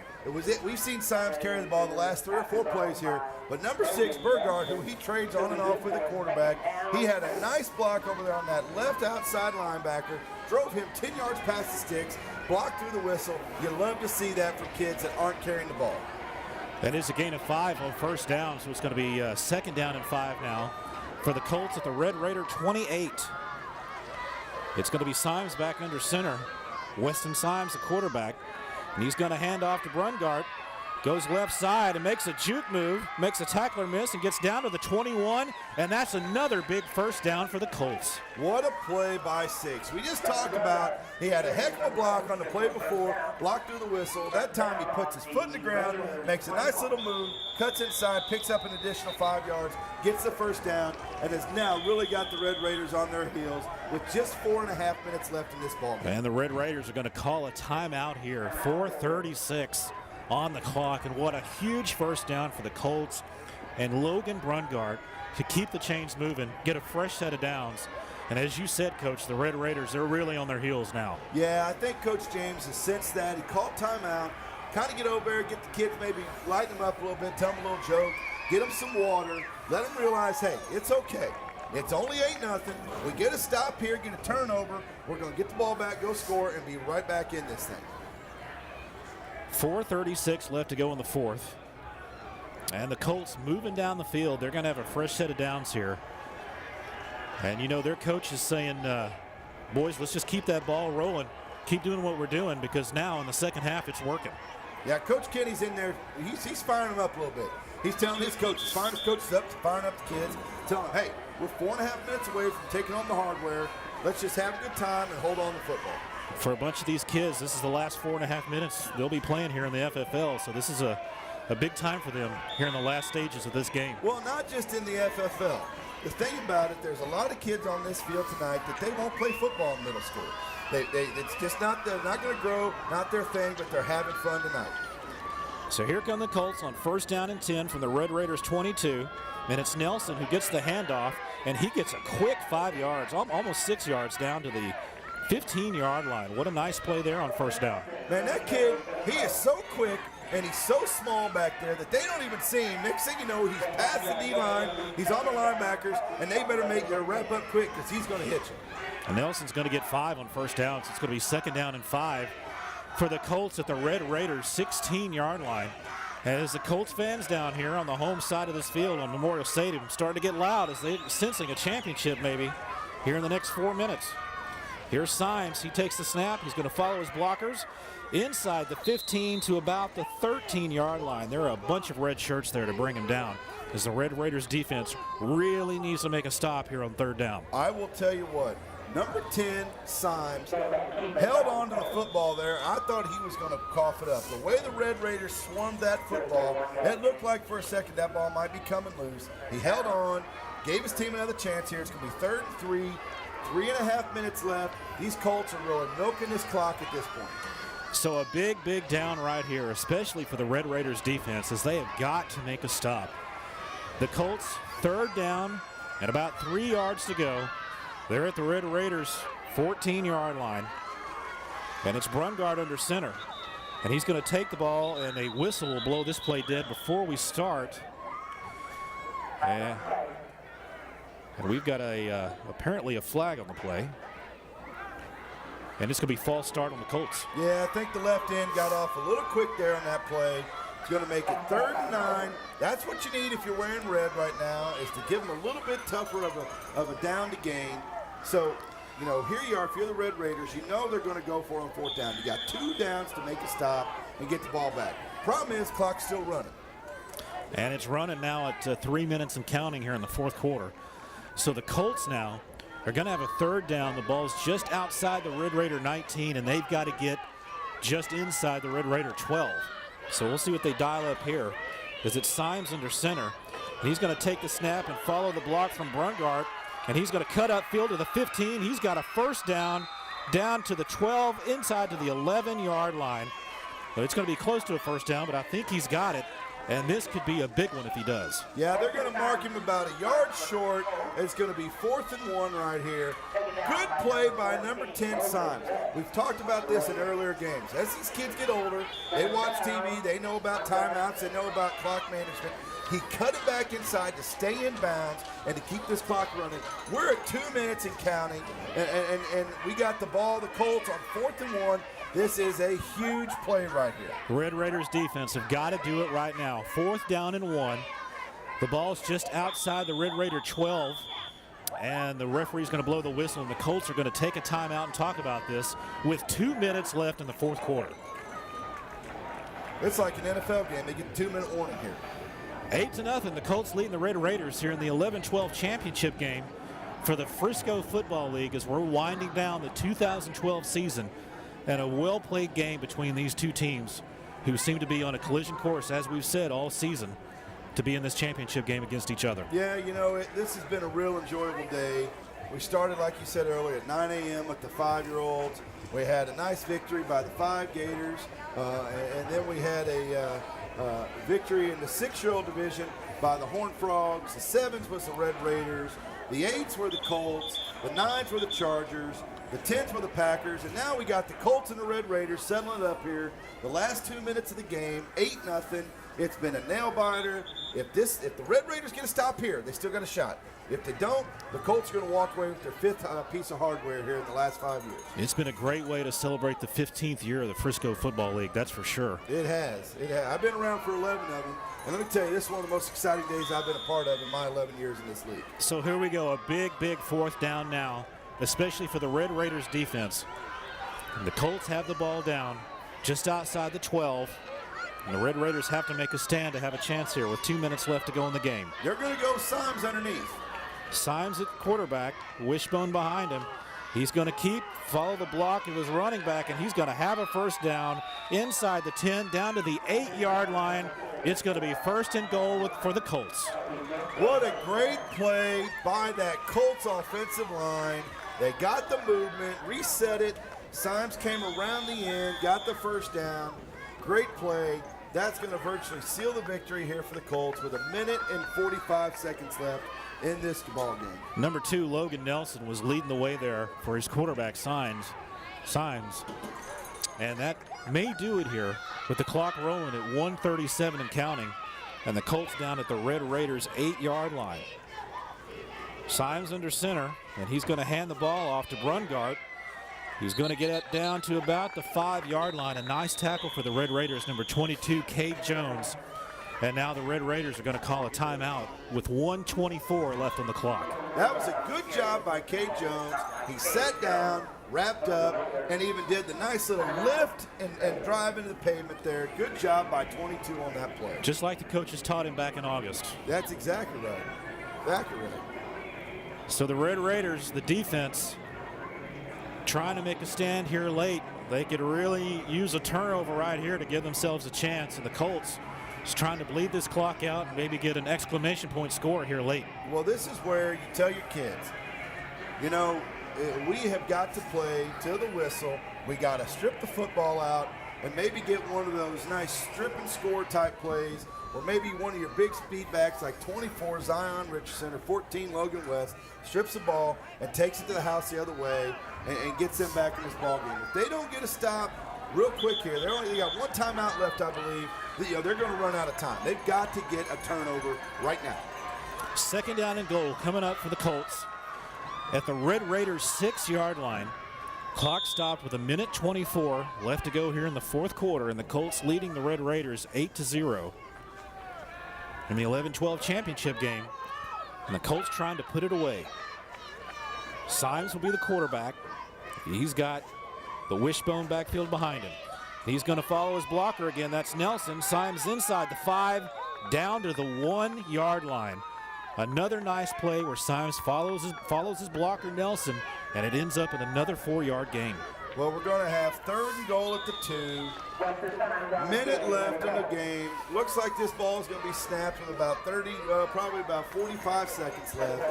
we've seen Symes carry the ball the last 3 or 4 plays here, but number 6, Burgard, who he trades on and off with the quarterback, he had a nice block over there on that left outside linebacker, drove him 10 yards past the sticks, blocked through the whistle. You love to see that from kids that aren't carrying the ball. That is a gain of 5 on 1st down, so it's going to be 2nd down and 5 now for the Colts at the Red Raider 28. It's going to be Symes back under center. Weston Symes, the quarterback. And he's going to hand off to Brungart. Goes left side and makes a juke move, makes a tackler miss, and gets down to the 21. And that's another big 1st down for the Colts. What a play by 6. We just talked about he had a heck of a block on the play before, blocked through the whistle. That time he puts his foot in the ground, makes a nice little move, cuts inside, picks up an additional 5 yards, gets the 1st down, and has now really got the Red Raiders on their heels with just 4.5 minutes left in this ball game. And the Red Raiders are going to call a timeout here. 4:36 on the clock, and what a huge 1st down for the Colts and Logan Brungart to keep the chains moving, get a fresh set of downs. And as you said, Coach, the Red Raiders, they're really on their heels now. Yeah, I think Coach James has sensed that. He called timeout, kind of get over there, get the kids maybe lighten them up a little bit, tell them a little joke, get them some water, let them realize, hey, it's okay. It's only 8-0. We get a stop here, get a turnover. We're going to get the ball back, go score, and be right back in this thing. 4:36 left to go in the 4th. And the Colts moving down the field. They're going to have a fresh set of downs here. And, you know, their coach is saying, boys, let's just keep that ball rolling. Keep doing what we're doing, because now in the 2nd half it's working. Yeah, Coach Kenny's in there. He's firing them up a little bit. He's telling his coaches, firing his coaches up, firing up the kids, telling them, hey, we're 4.5 minutes away from taking on the hardware. Let's just have a good time and hold on to football. For a bunch of these kids, this is the last 4.5 minutes they'll be playing here in the FFL, so this is a big time for them here in the last stages of this game. Well, not just in the FFL. The thing about it, there's a lot of kids on this field tonight that they won't play football in middle school. It's just not, they're not going to grow, not their thing, but they're having fun tonight. So here come the Colts on 1st down and 10 from the Red Raiders 22. And it's Nelson who gets the handoff, and he gets a quick 5 yards, almost 6 yards down to the 15-yard line. What a nice play there on 1st down. Man, that kid, he is so quick. and he's so small back there that they don't even see him. Next thing you know, he's past the D-line, he's on the linebackers, and they better make their wrap up quick because he's going to hit you. And Nelson's going to get 5 on first down, so it's going to be 2nd down and 5 for the Colts at the Red Raiders 16-yard line. As the Colts fans down here on the home side of this field on Memorial Stadium starting to get loud as they're sensing a championship maybe here in the next 4 minutes. Here's Symes. He takes the snap. He's going to follow his blockers inside the 15 to about the 13-yard line. There are a bunch of red shirts there to bring him down as the Red Raiders defense really needs to make a stop here on 3rd down. I will tell you what. Number 10, Symes, held on to the football there. I thought he was going to cough it up. The way the Red Raiders swarmed that football, it looked like for a second that ball might be coming loose. He held on, gave his team another chance here. It's going to be 3rd and 3, 3.5 minutes left. These Colts are really milking this clock at this point. So a big down right here, especially for the Red Raiders defense, as they have got to make a stop. The Colts 3rd down and about 3 yards to go. They're at the Red Raiders 14-yard line, and it's Brungard under center. And he's going to take the ball, and a whistle will blow this play dead before we start. And we've got apparently a flag on the play. And it's going to be false start on the Colts. Yeah, I think the left end got off a little quick there on that play. It's going to make it 3rd and 9. That's what you need if you're wearing red right now, is to give them a little bit tougher of a down to gain. So, you know, here you are. If you're the Red Raiders, you know they're going to go for it on 4th down. You got 2 downs to make a stop and get the ball back. Problem is, clock's still running. And it's running now at 3 minutes and counting here in the 4th quarter. So the Colts now are going to have a 3rd down. The ball's just outside the Red Raider 19, and they've got to get just inside the Red Raider 12. So we'll see what they dial up here. As it's Symes under center. And he's going to take the snap and follow the block from Brungard. And he's going to cut upfield to the 15. He's got a 1st down to the 12, inside to the 11-yard line. But it's going to be close to a 1st down, but I think he's got it. And this could be a big one if he does. Yeah, they're going to mark him about a yard short. It's going to be 4th and 1 right here. Good play by number 10, Symes. We've talked about this in earlier games. As these kids get older, they watch TV, they know about timeouts, they know about clock management. He cut it back inside to stay in bounds and to keep this clock running. We're at 2 minutes and counting, and we got the ball, the Colts, on 4th and 1. This is a huge play right here. Red Raiders defense have got to do it right now. 4th down and 1. The ball's just outside the Red Raider 12. And the referee's going to blow the whistle, and the Colts are going to take a timeout and talk about this with 2 minutes left in the 4th quarter. It's like an NFL game. They get a 2-minute warning here. 8-0. The Colts leading the Red Raiders here in the 11-12 championship game for the Frisco Football League as we're winding down the 2012 season. And a well-played game between these two teams who seem to be on a collision course, as we've said, all season to be in this championship game against each other. Yeah, you know, this has been a real enjoyable day. We started, like you said earlier, at 9 a.m. with the 5-year-olds. We had a nice victory by the 5 Gators, and then we had a victory in the 6-year-old division by the Horned Frogs. The 7s was the Red Raiders. The 8s were the Colts. The 9s were the Chargers. The 10s were the Packers, and now we got the Colts and the Red Raiders settling it up here. The last 2 minutes of the game, 8-0. It's been a nail-biter. If the Red Raiders get a stop here, they still got a shot. If they don't, the Colts are going to walk away with their 5th piece of hardware here in the last 5 years. It's been a great way to celebrate the 15th year of the Frisco Football League, that's for sure. It has. I've been around for 11 of them, and let me tell you, this is one of the most exciting days I've been a part of in my 11 years in this league. So here we go, a big 4th down now, especially for the Red Raiders defense. And the Colts have the ball down just outside the 12. And the Red Raiders have to make a stand to have a chance here with 2 minutes left to go in the game. They're going to go Symes underneath. Symes at quarterback, Wishbone behind him. He's going to follow the block of his running back, and he's going to have a 1st down inside the 10, down to the 8-yard line. It's going to be 1st and goal for the Colts. What a great play by that Colts offensive line. They got the movement, reset it. Symes came around the end, got the 1st down. Great play. That's going to virtually seal the victory here for the Colts with 1 minute and 45 seconds left in this ball game. Number 2, Logan Nelson, was leading the way there for his quarterback, Symes. And that may do it here with the clock rolling at 1:37 and counting. And the Colts down at the Red Raiders 8-yard line. Symes under center, and he's going to hand the ball off to Brungart. He's going to get it down to about the 5-yard line. A nice tackle for the Red Raiders, number 22, Cade Jones. And now the Red Raiders are going to call a timeout with 1:24 left on the clock. That was a good job by Cade Jones. He sat down, wrapped up, and even did the nice little lift and drive into the pavement there. Good job by 22 on that play. Just like the coaches taught him back in August. That's exactly right. Exactly right. So the Red Raiders, the defense, trying to make a stand here late. They could really use a turnover right here to give themselves a chance. And the Colts is trying to bleed this clock out and maybe get an exclamation point score here late. Well, this is where you tell your kids, you know, we have got to play till the whistle. We got to strip the football out and maybe get one of those nice strip and score type plays, or maybe one of your big speed backs like 24 Zion Richardson or 14 Logan West strips the ball and takes it to the house the other way and gets them back in this ball game. If they don't get a stop real quick here, they got one timeout left, I believe. You know, they're going to run out of time. They've got to get a turnover right now. Second down and goal coming up for the Colts at the Red Raiders 6-yard line. Clock stopped with 1:24 left to go here in the fourth quarter, and the Colts leading the Red Raiders 8-0 in the 11-12 championship game. And the Colts trying to put it away. Symes will be the quarterback. He's got the wishbone backfield behind him. He's going to follow his blocker again. That's Nelson. Symes inside the 5, down to the 1-yard line. Another nice play where Symes follows his blocker Nelson, and it ends up in another 4-yard gain. Well, we're going to have third and goal at the 2. Minute left in the game. Looks like this ball is going to be snapped with about probably about 45 seconds left.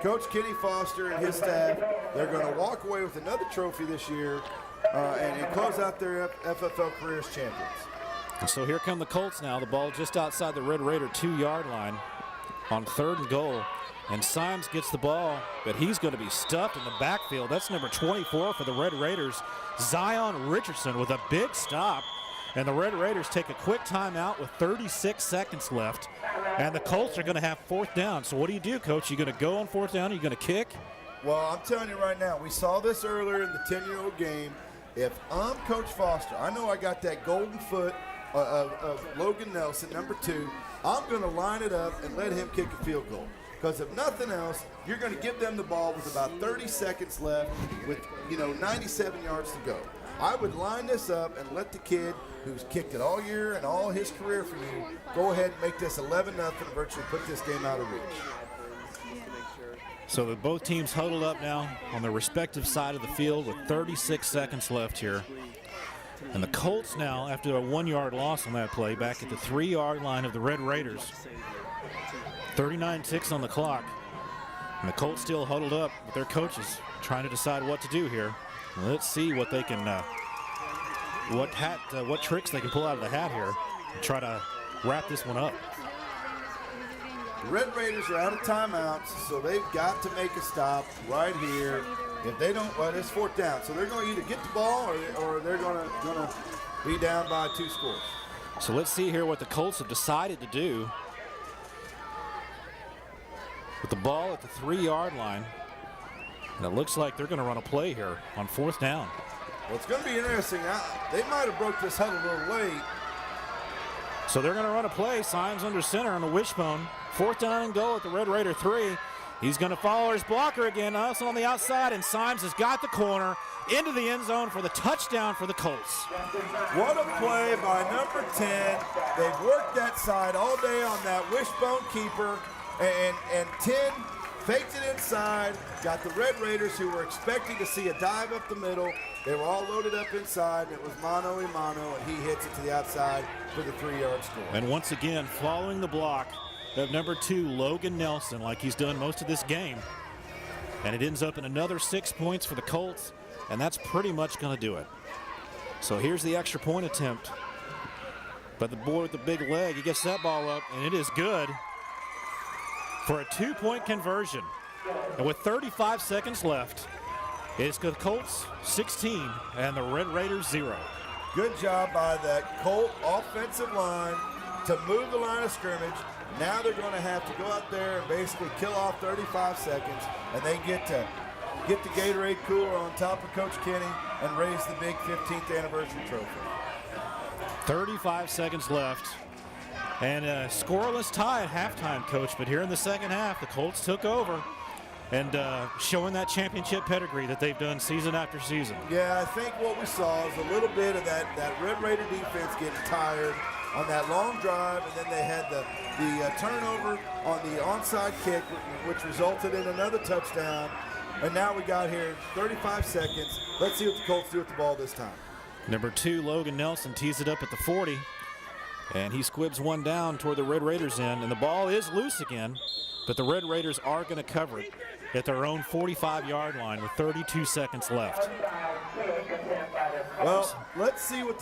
Coach Kenny Foster and his staff, they're going to walk away with another trophy this year and close out their FFL career as champions. And so here come the Colts now. The ball just outside the Red Raider 2-yard line on third and goal. And Symes gets the ball, but he's going to be stuffed in the backfield. That's number 24 for the Red Raiders, Zion Richardson, with a big stop. And the Red Raiders take a quick timeout with 36 seconds left. And the Colts are going to have fourth down. So what do, Coach? You going to go on fourth down? Are you going to kick? Well, I'm telling you right now, we saw this earlier in the 10-year-old game. If I'm Coach Foster, I know I got that golden foot of Logan Nelson, number 2. I'm going to line it up and let him kick a field goal. Because if nothing else, you're going to give them the ball with about 30 seconds left with, 97 yards to go. I would line this up and let the kid who's kicked it all year and all his career for you go ahead and make this 11-0, virtually put this game out of reach. So both teams huddled up now on their respective side of the field with 36 seconds left here. And the Colts now, after a 1-yard loss on that play, back at the 3-yard line of the Red Raiders. 39 ticks on the clock. And the Colts still huddled up with their coaches trying to decide what to do here. Let's see what they can, what tricks they can pull out of the hat here and try to wrap this one up. The Red Raiders are out of timeouts, so they've got to make a stop right here. If they don't, well, it's fourth down. So they're going to either get the ball or they're going to be down by 2 scores. So let's see here what the Colts have decided to do. With the ball at the 3-yard line, and it looks like they're going to run a play here on fourth down. Well, it's going to be interesting. They might have broke this huddle a little late. So they're going to run a play. Symes under center on the wishbone. Fourth down and goal at the Red Raider 3. He's going to follow his blocker again, also on the outside, and Symes has got the corner into the end zone for the touchdown for the Colts. What a play by number 10. They've worked that side all day on that wishbone keeper, and 10 faked it inside, got the Red Raiders, who were expecting to see a dive up the middle. They were all loaded up inside, and it was mano a mano, and he hits it to the outside for the 3-yard score. And once again, following the block of number 2, Logan Nelson, like he's done most of this game. And it ends up in another 6 points for the Colts, and that's pretty much going to do it. So here's the extra point attempt. But the boy with the big leg, he gets that ball up, and it is good for a 2-point conversion. And with 35 seconds left, It's the Colts 16 and the Red Raiders 0. Good job by that Colt offensive line to move the line of scrimmage. Now they're going to have to go out there and basically kill off 35 seconds, and they get to get the Gatorade cooler on top of Coach Kenny and raise the big 15th anniversary trophy. 35 seconds left. And a scoreless tie at halftime, Coach. But here in the second half, the Colts took over and showing that championship pedigree that they've done season after season. Yeah, I think what we saw is a little bit of that Red Raider defense getting tired on that long drive, and then they had the turnover on the onside kick, which resulted in another touchdown. And now we got here 35 seconds. Let's see what the Colts do with the ball this time. Number 2, Logan Nelson, tees it up at the 40. And he squibs one down toward the Red Raiders end. And the ball is loose again. But the Red Raiders are going to cover it at their own 45-yard line with 32 seconds left. Well, let's see what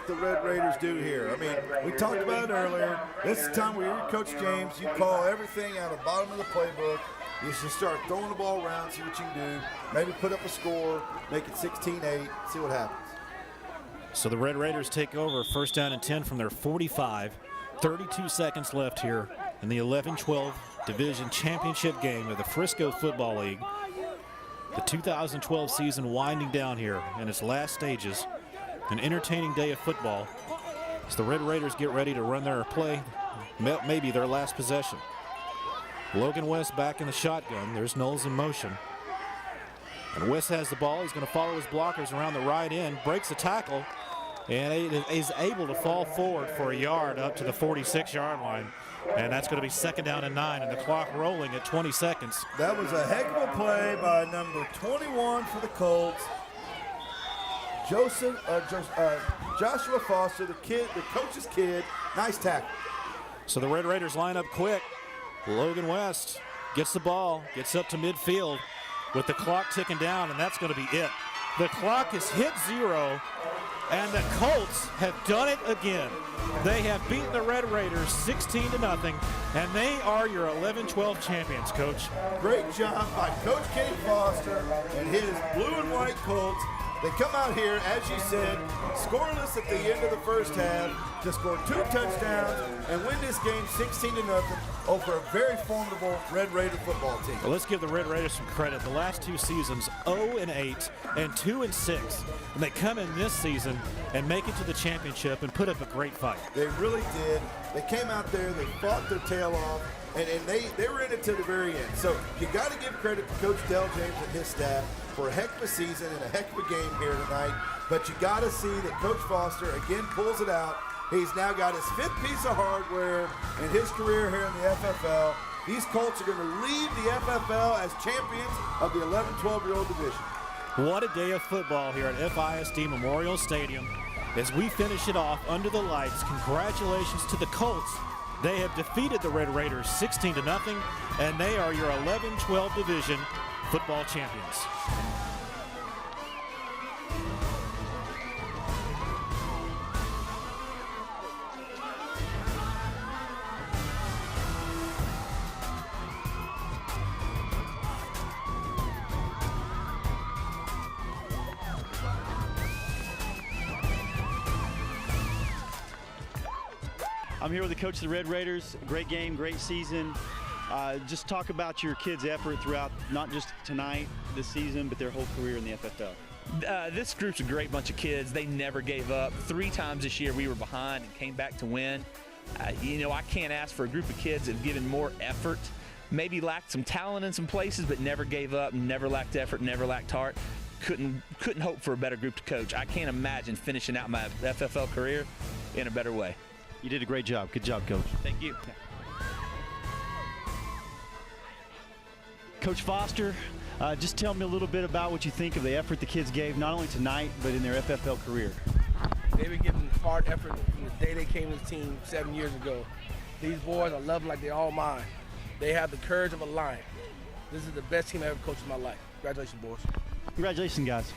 the Red Raiders do here. I mean, we talked about it earlier. This is the time where you're Coach James. You call everything out of the bottom of the playbook. You just start throwing the ball around, see what you can do. Maybe put up a score, make it 16-8, see what happens. So the Red Raiders take over, first down and 10 from their 45. 32 seconds left here in the 11-12 Division Championship game of the Frisco Football League. The 2012 season winding down here in its last stages. An entertaining day of football as the Red Raiders get ready to run their play, maybe their last possession. Logan West back in the shotgun. There's Knowles in motion. And West has the ball. He's going to follow his blockers around the right end, breaks the tackle, and is able to fall forward for a yard up to the 46-yard line. And that's going to be second down and 9, and the clock rolling at 20 seconds. That was a heck of a play by number 21 for the Colts, Joshua Foster, the coach's kid. Nice tackle. So the Red Raiders line up quick. Logan West gets the ball, gets up to midfield with the clock ticking down, and that's going to be it. The clock has hit 0, and the Colts have done it again. They have beaten the Red Raiders 16-0, and they are your 11-12 champions, Coach. Great job by Coach Kenny Foster and his blue and white Colts. They come out here, as you said, scoreless at the end of the first half, to score 2 touchdowns and win this game 16-0 over a very formidable Red Raider football team. Well, let's give the Red Raiders some credit. The last 2 seasons, 0-8 and 2-6. And they come in this season and make it to the championship and put up a great fight. They really did. They came out there, they fought their tail off, and they were in it to the very end. So you got to give credit to Coach Del James and his staff for a heck of a season and a heck of a game here tonight. But you got to see that Coach Foster again pulls it out. He's now got his 5th piece of hardware in his career here in the FFL. These Colts are going to lead the FFL as champions of the 11-12-year-old division. What a day of football here at FISD Memorial Stadium. As we finish it off under the lights, congratulations to the Colts. They have defeated the Red Raiders 16-0, and they are your 11-12 division football champions. I'm here with the coach of the Red Raiders. Great game, great season. Just talk about your kids' effort throughout not just tonight, this season, but their whole career in the FFL. This group's a great bunch of kids. They never gave up. 3 times this year we were behind and came back to win. I can't ask for a group of kids that have given more effort, maybe lacked some talent in some places, but never gave up, never lacked effort, never lacked heart. Couldn't hope for a better group to coach. I can't imagine finishing out my FFL career in a better way. You did a great job. Good job, Coach. Thank you. Coach Foster, just tell me a little bit about what you think of the effort the kids gave, not only tonight, but in their FFL career. They've been giving hard effort from the day they came to the team 7 years ago. These boys, I love them like they're all mine. They have the courage of a lion. This is the best team I ever coached in my life. Congratulations, boys. Congratulations, guys.